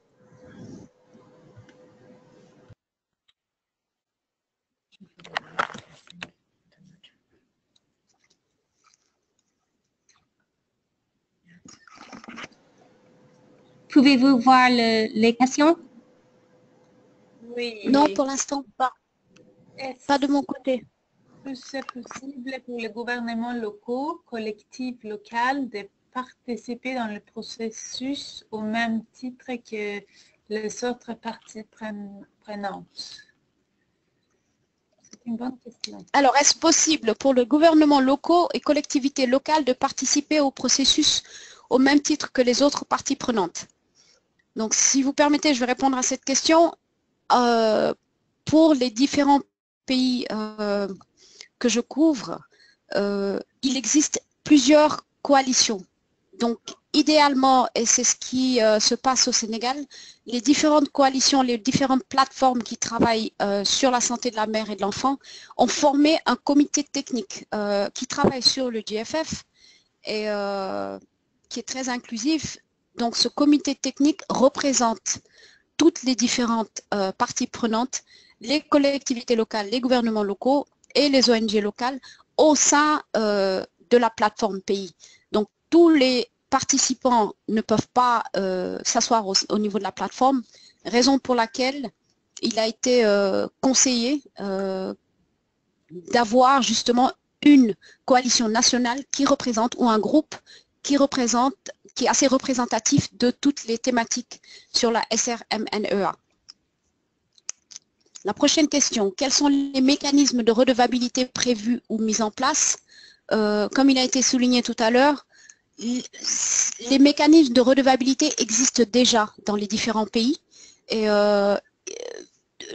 Pouvez-vous voir les questions? Oui. Non, pour l'instant, pas. Pas de mon côté. C'est possible pour les gouvernements locaux, collectifs locaux, de participer dans le processus au même titre que les autres parties prenantes? C'est une bonne question. Alors, est-ce possible pour le gouvernement local et collectivités locales de participer au processus au même titre que les autres parties prenantes? Donc, si vous permettez, je vais répondre à cette question. Pour les différents pays que je couvre, il existe plusieurs coalitions. Donc, idéalement, et c'est ce qui se passe au Sénégal, les différentes coalitions, les différentes plateformes qui travaillent sur la santé de la mère et de l'enfant ont formé un comité technique qui travaille sur le GFF et qui est très inclusif. Donc, ce comité technique représente toutes les différentes parties prenantes, les collectivités locales, les gouvernements locaux et les ONG locales au sein de la plateforme pays. Donc, tous les participants ne peuvent pas s'asseoir au niveau de la plateforme, raison pour laquelle il a été conseillé d'avoir justement une coalition nationale qui représente, ou un groupe qui est assez représentatif de toutes les thématiques sur la SRMNEA. La prochaine question, quels sont les mécanismes de redevabilité prévus ou mis en place? Comme il a été souligné tout à l'heure, les mécanismes de redevabilité existent déjà dans les différents pays et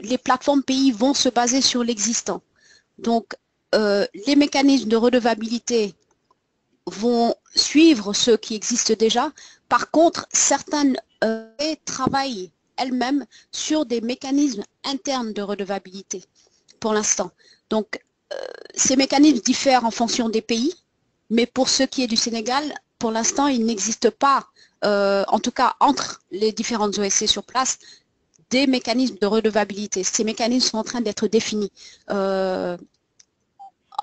les plateformes pays vont se baser sur l'existant. Donc, les mécanismes de redevabilité vont suivre ceux qui existent déjà. Par contre, certaines travaillent elles-mêmes sur des mécanismes internes de redevabilité pour l'instant. Donc, ces mécanismes diffèrent en fonction des pays, mais pour ce qui est du Sénégal, pour l'instant, il n'existe pas, en tout cas entre les différentes OSC sur place, des mécanismes de redevabilité. Ces mécanismes sont en train d'être définis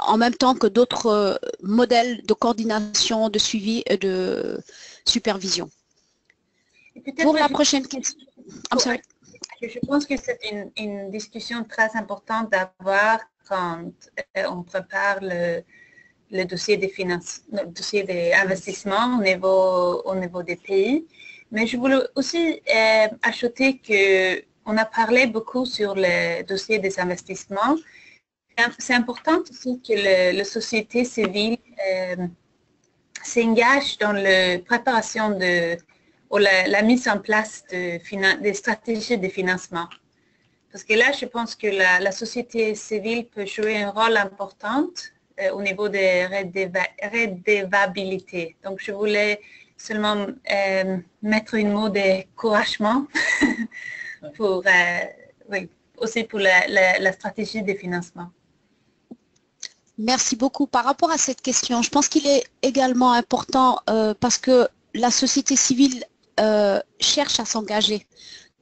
en même temps que d'autres modèles de coordination, de suivi et de supervision. Pour la prochaine question. Je pense que c'est une discussion très importante d'avoir quand on prépare le dossier des finances, le dossier des investissements au niveau des pays. Mais je voulais aussi ajouter qu'on a parlé beaucoup sur le dossier des investissements. C'est important aussi que la société civile s'engage dans la préparation ou la mise en place des stratégies de financement. Parce que là, je pense que la société civile peut jouer un rôle important au niveau de redevabilité. Donc, je voulais seulement mettre un mot d'encouragement pour, aussi pour la stratégie de financement. Merci beaucoup. Par rapport à cette question, je pense qu'il est également important parce que la société civile cherche à s'engager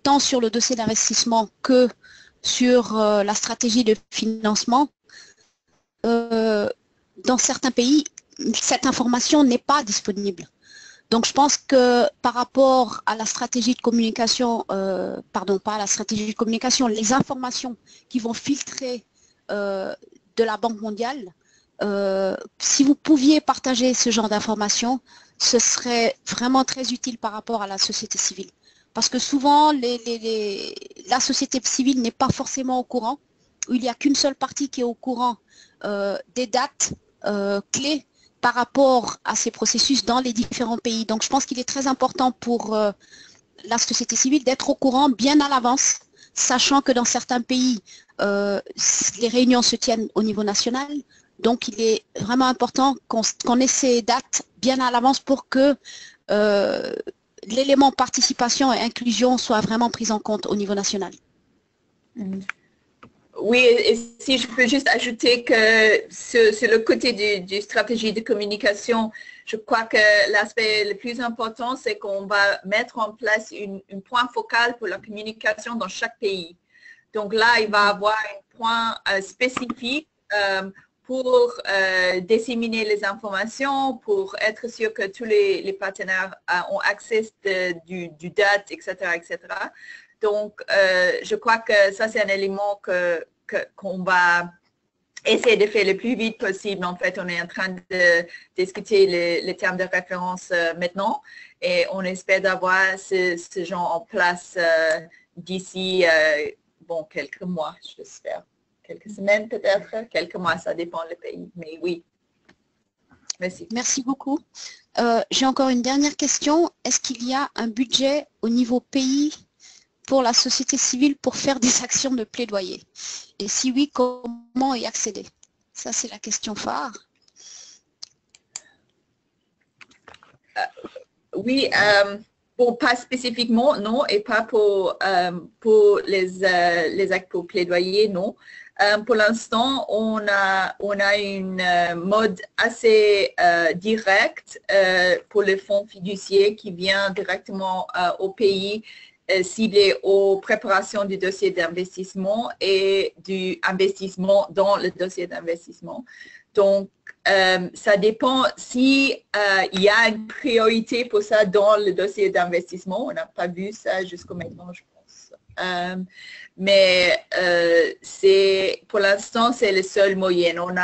tant sur le dossier d'investissement que sur la stratégie de financement. Dans certains pays, cette information n'est pas disponible. Donc je pense que par rapport à la stratégie de communication, pardon, pas à la stratégie de communication, les informations qui vont filtrer de la Banque mondiale, si vous pouviez partager ce genre d'informations, ce serait vraiment très utile par rapport à la société civile. Parce que souvent, la société civile n'est pas forcément au courant, ou il n'y a qu'une seule partie qui est au courant des dates clés par rapport à ces processus dans les différents pays. Donc, je pense qu'il est très important pour la société civile d'être au courant bien à l'avance, sachant que dans certains pays, les réunions se tiennent au niveau national. Donc, il est vraiment important qu'on ait ces dates bien à l'avance pour que l'élément participation et inclusion soit vraiment pris en compte au niveau national. Oui, et si je peux juste ajouter que sur le côté du stratégie de communication, je crois que l'aspect le plus important, c'est qu'on va mettre en place un point focal pour la communication dans chaque pays. Donc là, il va y avoir un point spécifique pour disséminer les informations, pour être sûr que tous les partenaires ont accès du date, etc., etc. Donc, je crois que ça, c'est un élément qu'on va essayer de faire le plus vite possible. En fait, on est en train de discuter les termes de référence maintenant et on espère d'avoir ce genre en place d'ici, quelques mois, j'espère. Quelques semaines peut-être, quelques mois, ça dépend du pays. Mais oui. Merci. Merci beaucoup. J'ai encore une dernière question. Est-ce qu'il y a un budget au niveau pays pour la société civile pour faire des actions de plaidoyer? Et si oui, comment y accéder? Ça, c'est la question phare. Oui, pas spécifiquement, non, et pas pour les actes pour plaidoyer, non. Pour l'instant, on a une mode assez direct pour les fonds fiduciaires qui vient directement au pays ciblé aux préparations du dossier d'investissement et du investissement dans le dossier d'investissement. Donc, ça dépend si il y a une priorité pour ça dans le dossier d'investissement. On n'a pas vu ça jusqu'au maintenant, je pense. Mais pour l'instant, c'est le seul moyen. On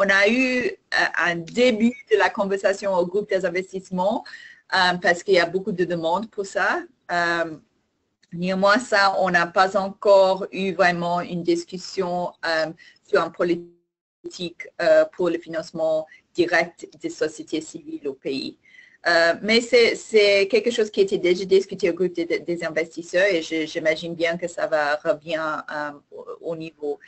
a eu un début de la conversation au groupe des investissements parce qu'il y a beaucoup de demandes pour ça. Néanmoins, ça, on n'a pas encore eu vraiment une discussion sur une politique pour le financement direct des sociétés civiles au pays. Mais c'est quelque chose qui a été déjà discuté au groupe des investisseurs et j'imagine bien que ça va revenir au niveau.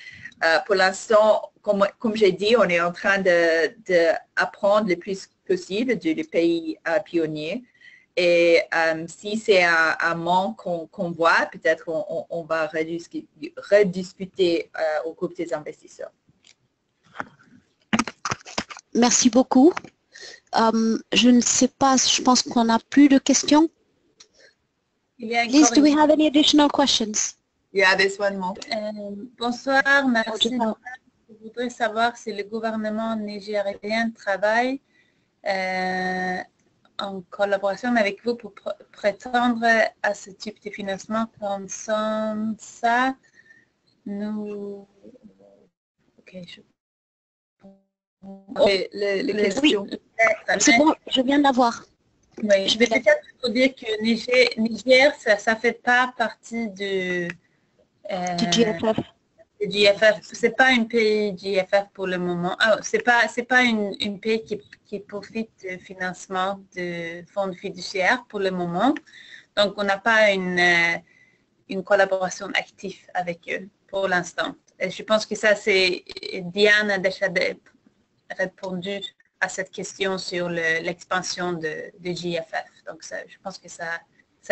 Pour l'instant, comme j'ai dit, on est en train d'apprendre le plus possible du pays pionnier. Et si c'est un manque qu'on voit, peut-être on va rediscuter au groupe des investisseurs. Merci beaucoup. Je ne sais pas, je pense qu'on n'a plus de questions. Liz, do we have any additional questions? Yeah, there's one more. Bonsoir, merci. Je voudrais savoir si le gouvernement nigérien travaille en collaboration avec vous pour prétendre à ce type de financement comme ça. Nous... Ok, les questions. Oui, c'est bon, je viens de l'avoir. Oui, je vais peut-être vous dire que Niger, ça ne fait pas partie du GFF. C'est pas un pays GFF pour le moment. Oh, c'est pas une pays qui profite du financement de fonds fiduciaires pour le moment. Donc, on n'a pas une collaboration active avec eux pour l'instant. Et je pense que ça, c'est Diane a déjà répondu à cette question sur l'expansion de GFF. Donc, ça, je pense que ça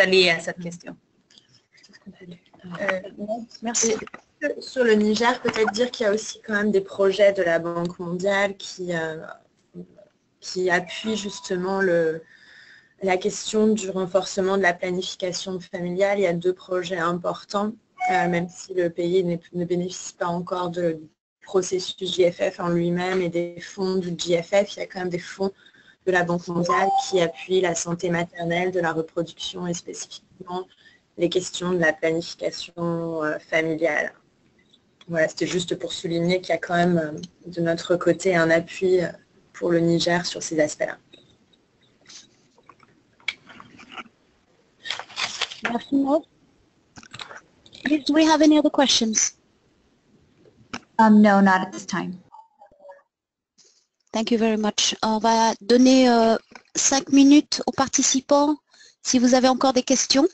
lié à cette question. Merci. Sur le Niger, peut-être dire qu'il y a aussi quand même des projets de la Banque mondiale qui appuient justement la question du renforcement de la planification familiale. Il y a 2 projets importants, même si le pays ne bénéficie pas encore du processus GFF en lui-même et des fonds du GFF. Il y a quand même des fonds de la Banque mondiale qui appuient la santé maternelle, de la reproduction et spécifiquement les questions de la planification familiale. Voilà, c'était juste pour souligner qu'il y a quand même de notre côté un appui pour le Niger sur ces aspects-là. Merci, Maud. Do we have any other questions? No, not at this time. Thank you very much. On va donner 5 minutes aux participants si vous avez encore des questions.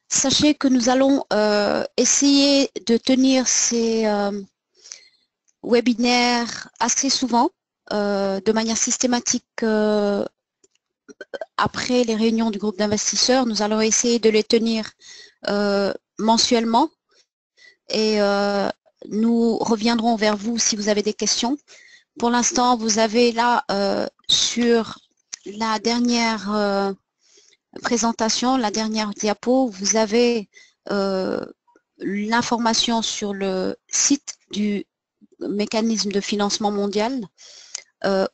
Sachez que nous allons essayer de tenir ces webinaires assez souvent, de manière systématique après les réunions du groupe d'investisseurs. Nous allons essayer de les tenir mensuellement et nous reviendrons vers vous si vous avez des questions. Pour l'instant, vous avez là sur la dernière présentation, la dernière diapo, vous avez l'information sur le site du mécanisme de financement mondial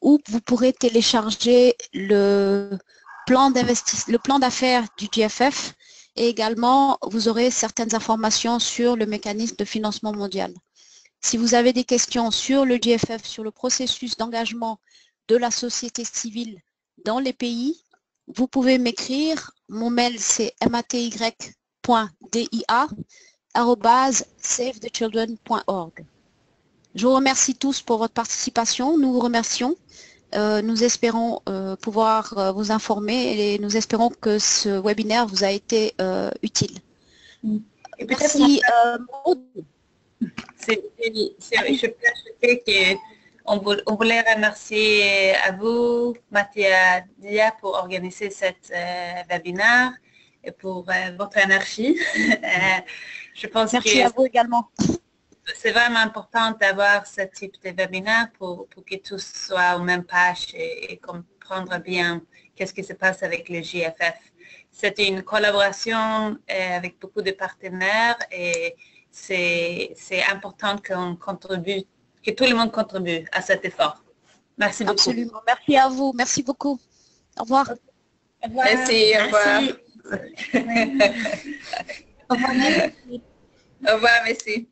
où vous pourrez télécharger le plan d'affaires du GFF et également vous aurez certaines informations sur le mécanisme de financement mondial. Si vous avez des questions sur le GFF, sur le processus d'engagement de la société civile dans les pays, vous pouvez m'écrire. Mon mail, c'est maty.dia@savethechildren.org. Je vous remercie tous pour votre participation. Nous vous remercions. Nous espérons pouvoir vous informer et nous espérons que ce webinaire vous a été utile. Merci. Je peux ajouter qu'on voulait remercier à vous, Mathia Dia, pour organiser cette webinaire et pour votre énergie. Je pense Merci à vous également. C'est vraiment important d'avoir ce type de webinaire pour que tous soient aux mêmes pages et comprendre bien qu'est-ce qui se passe avec le GFF. C'est une collaboration avec beaucoup de partenaires et c'est important qu'on contribue, que tout le monde contribue à cet effort. Merci beaucoup. Absolument. Merci à vous. Merci beaucoup. Au revoir. Au revoir. Merci, au revoir. Merci. Au revoir. Au revoir, merci.